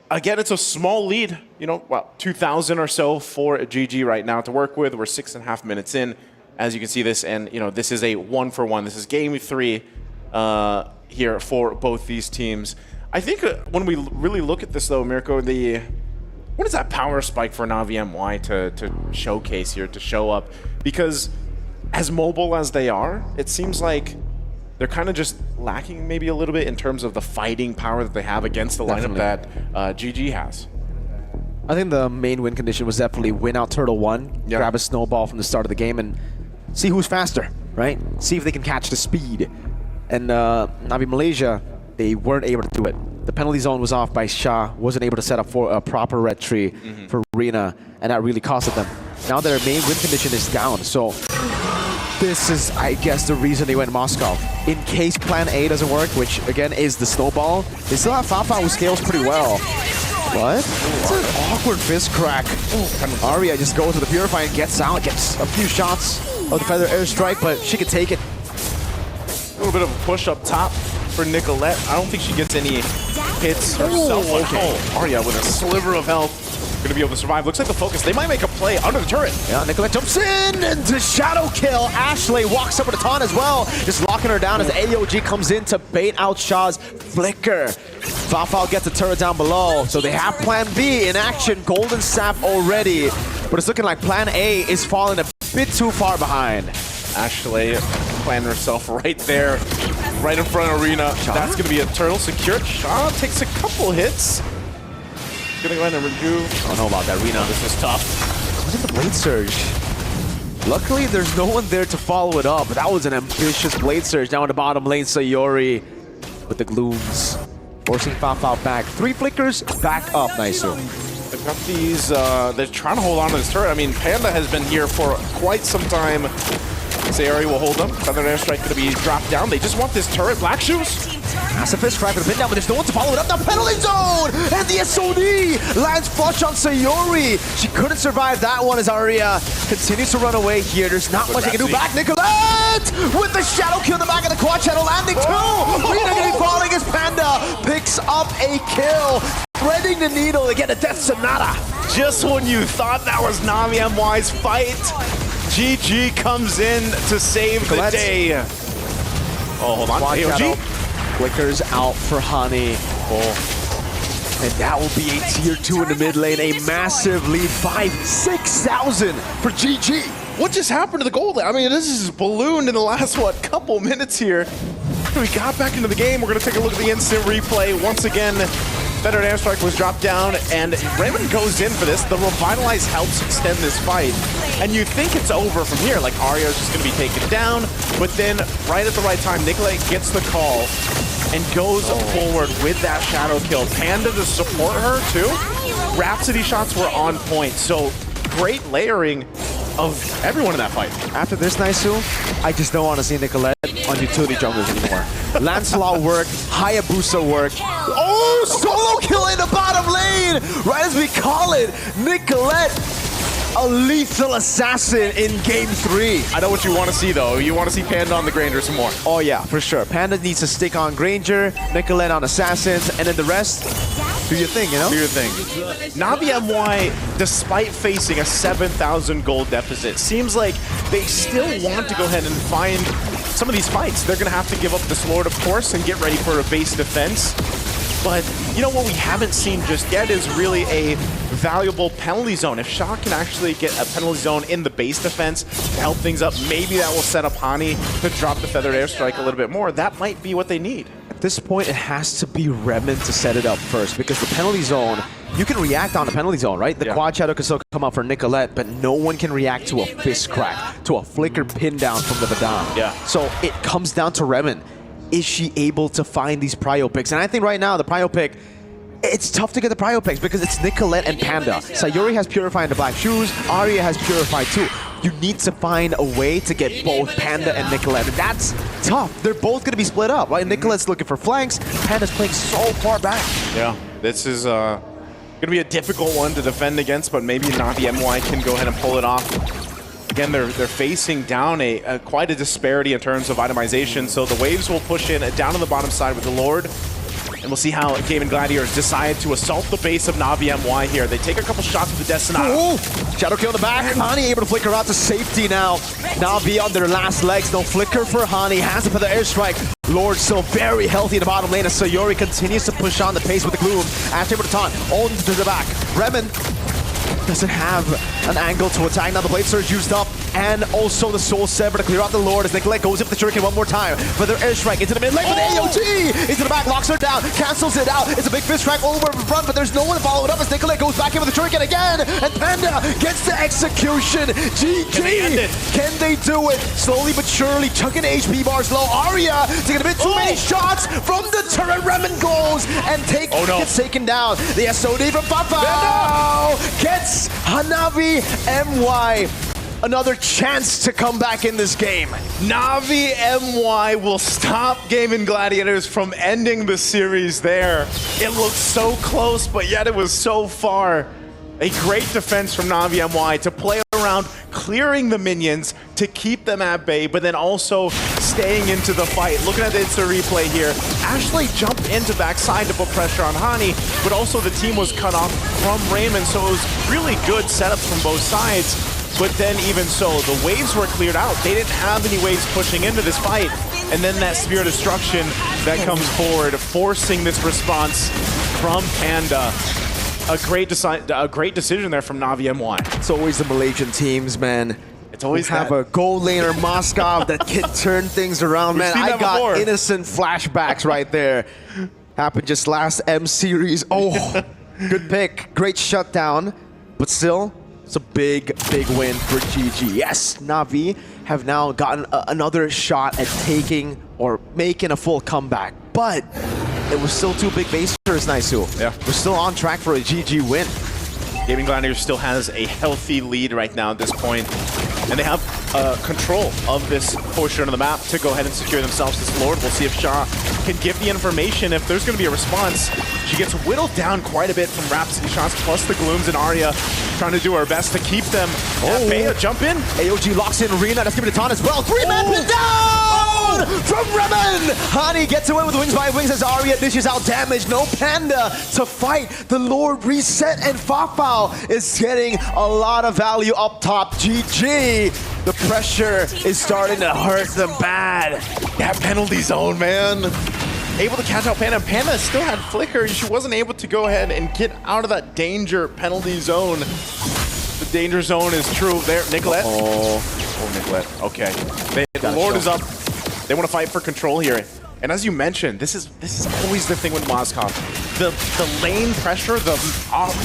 again, it's a small lead, you know, well, 2,000 or so for GG right now to work with. We're 6.5 minutes in, as you can see this, and, you know, this is a 1-for-1. This is game 3 here for both these teams. I think when we really look at this, though, Mirko, what is that power spike for Navi MWI to showcase here, to show up? Because as mobile as they are, it seems like they're kind of just lacking maybe a little bit in terms of the fighting power that they have against the lineup that GG has. I think the main win condition was definitely win out Turtle 1, grab a snowball from the start of the game, and see who's faster, right? See if they can catch the speed. And Navi Malaysia, they weren't able to do it. The penalty zone was off by Shah, wasn't able to set up for a proper red tree for Rina, and that really costed them. Now their main win condition is down, so this is, I guess, the reason they went Moscow. In case plan A doesn't work, which again is the snowball, they still have Fafa who scales pretty well. What? It's an awkward fist crack. Arya just goes to the Purify and gets out, gets a few shots of the Feather Airstrike, but she can take it. A little bit of a push up top for Nicolette. I don't think she gets any hits herself. Arya with a sliver of health. Going to be able to survive. Looks like the focus. They might make a play under the turret. Yeah, Nicolette jumps in into shadow kill. Ashley walks up with a taunt as well. Just locking her down as AOG comes in to bait out Shaw's flicker. Fafao gets the turret down below. So they have plan B in action. Golden Staff already. But it's looking like plan A is falling a bit too far behind. Ashley planted herself right there, right in front of Arena. That's going to be a turtle secured. Shaw takes a couple hits. Gonna go in and redo. I don't know about that, Rena. This is tough. Was it the Blade Surge? Luckily, there's no one there to follow it up. But that was an ambitious blade surge down in the bottom lane. Sayori with the glooms, forcing Fafao back. 3 flickers, back up, Naisu. They've got these, they're trying to hold on to this turret. I mean, Panda has been here for quite some time. Sayori will hold them. Feathered Airstrike going to be dropped down. They just want this turret. Black Shoes. Massive fist crack with a pin down, but there's no one to follow it up. Now penalty zone! And the SOD lands flush on Sayori. She couldn't survive that one as Aria continues to run away here. There's not much they can do. Back Nicolette with the shadow kill in the back of the quad channel landing too. Rina going to be falling as Panda picks up a kill. Threading the needle to get a death sonata. Just when you thought that was Navi MY's fight, GG comes in to save the day. Oh, hold on. AOG. Flickers out for Hani. And that will be a tier 2 in the mid lane. A massive lead. 6,000 for GG. What just happened to the gold lane? I mean, this is ballooned in the last, couple minutes here. We got back into the game. We're going to take a look at the instant replay. Once again, Feathered Airstrike was dropped down, and Raymond goes in for this. The Revitalize helps extend this fight. And you think it's over from here, like Arya's just going to be taken down, but then right at the right time, Nicolette gets the call and goes forward with that shadow kill. Panda to support her too. Rhapsody shots were on point, so great layering of everyone in that fight. After this, Naisu, I just don't want to see Nicolette on utility junglers anymore. Lancelot work, Hayabusa work. Oh, solo kill in the bottom lane! Right as we call it, Nicolette, a lethal assassin in game 3. I know what you want to see though. You want to see Panda on the Granger some more. Oh yeah, for sure. Panda needs to stick on Granger, Nicolette on Assassins, and then the rest, do your thing, you know? Do your thing. Navi MY, despite facing a 7,000 gold deficit, seems like they still want to go ahead and find some of these fights. They're going to have to give up the Lord, of course, and get ready for a base defense. But you know what we haven't seen just yet is really a valuable penalty zone. If Shaw can actually get a penalty zone in the base defense to help things up, maybe that will set up Hani to drop the Feathered Airstrike a little bit more. That might be what they need. At this point, it has to be Remen to set it up first, because the penalty zone, you can react on the penalty zone, right? The quad shadow can still come out for Nicolette, but no one can react to a fist crack, to a flicker pin down from the Vadam. Yeah. So it comes down to Remen. Is she able to find these prio picks? And I think right now, the prio pick, it's tough to get the prio picks because it's Nicolette and Panda. Sayori has Purify in the black shoes. Arya has Purify too. You need to find a way to get both Panda and Nicolette. And that's tough. They're both going to be split up, right? Nicolette's looking for flanks. Panda's playing so far back. Yeah, this is going to be a difficult one to defend against, but maybe Navi MY can go ahead and pull it off. Again, they're facing down quite a disparity in terms of itemization, so the waves will push in down on the bottom side with the Lord. And we'll see how Gaimin Gladiators decide to assault the base of Navi MY here. They take a couple shots with the Death Sonata. Ooh, shadow kill in the back. Hani able to flicker out to safety now. Navi on their last legs. No flicker for Hani. Has it for the airstrike. Lord still very healthy in the bottom lane as Sayori continues to push on the pace with the Gloom. After able to taunt. On to the back. Remen doesn't have an angle to attack. Now the Blade Surge used up, and also the Soul Sever to clear out the Lord as Nicolette goes in for the Shuriken one more time. For their airstrike into the mid lane with AOG! Into the back, locks her down, cancels it out. It's a big fist track over in front, but there's no one to follow it up as Nicolette goes back in with the Shuriken again, and Panda gets the execution. GG! Can they end it? Can they do it? Slowly but surely, chucking HP bars low. Arya taking a bit too many shots from the turret. Remen goes and gets taken down. The SOD from Fafao gets Hanavi MY another chance to come back in this game. Navi MY will stop Gaimin Gladiators from ending the series there. It looked so close, but yet it was so far. A great defense from Navi MY to play around, clearing the minions to keep them at bay, but then also staying into the fight. Looking at the instant replay here, Ashley jumped into backside to put pressure on Hani, but also the team was cut off from Raymond, so it was really good setups from both sides. But then even so, the waves were cleared out. They didn't have any waves pushing into this fight. And then that Spear of Destruction that comes forward, forcing this response from Panda. A great decision there from Navi MY. It's always the Malaysian teams, man. It's always have a gold laner Moskov that can turn things around, man. I got innocent flashbacks right there. Happened just last M series. Oh, good pick. Great shutdown. But still, It's a big, big win for GG. Yes, Na'Vi have now gotten another shot at taking or making a full comeback, but it was still two big basers, Naisu. Yeah. We're still on track for a GG win. Gaimin Gladiators still has a healthy lead right now at this point, and they have control of this portion of the map to go ahead and secure themselves this Lord. We'll see if Shaw can give the information, if there's going to be a response. She gets whittled down quite a bit from Rhapsody shots, plus the Glooms and Arya trying to do her best to keep them. Bea, jump in. AOG locks in Rina. That's giving it to Ton as well. Three-man pin down from Remen. Hani gets away with wings by wings as Arya dishes out damage. No Panda to fight. The Lord reset, and Fafao is getting a lot of value up top. GG. The pressure is starting to hurt them bad. That penalty zone, man. Able to catch out Panda. Panda still had Flicker. She wasn't able to go ahead and get out of that danger penalty zone. The danger zone is true there. Nicolette. Oh, Nicolette. Okay. The Lord is up. They want to fight for control here. And as you mentioned, this is always the thing with Moscow. The lane pressure, the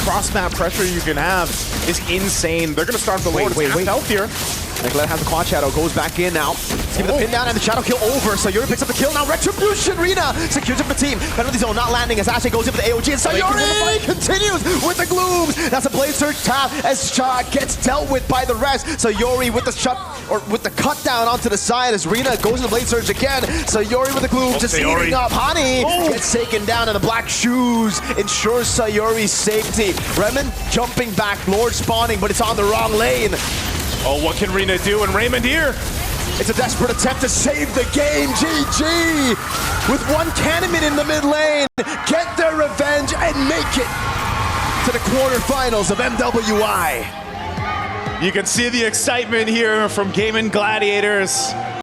cross-map pressure you can have is insane. They're going to start the Lord. Wait. Health here. Nicolette has the quad shadow, goes back in now. Give the pin down and the shadow kill over. Sayuri picks up the kill now. Retribution, Rina secures it for the team. Penalty zone not landing as Ashe goes in for the AOG, and Sayuri continues with the Glooms. That's a Blade Surge tap as Shaw gets dealt with by the rest. Sayuri with the shut, or with the cut down onto the side as Rina goes into Blade Surge again. Sayuri with the Glooms just eating up. Hani gets taken down, and the black shoes ensures Sayuri's safety. Remen jumping back, Lord spawning, but it's on the wrong lane. Oh, what can Rina do? And Raymond here. It's a desperate attempt to save the game. GG! With one Cannon in the mid lane, get their revenge and make it to the quarterfinals of MWI. You can see the excitement here from Gaimin Gladiators.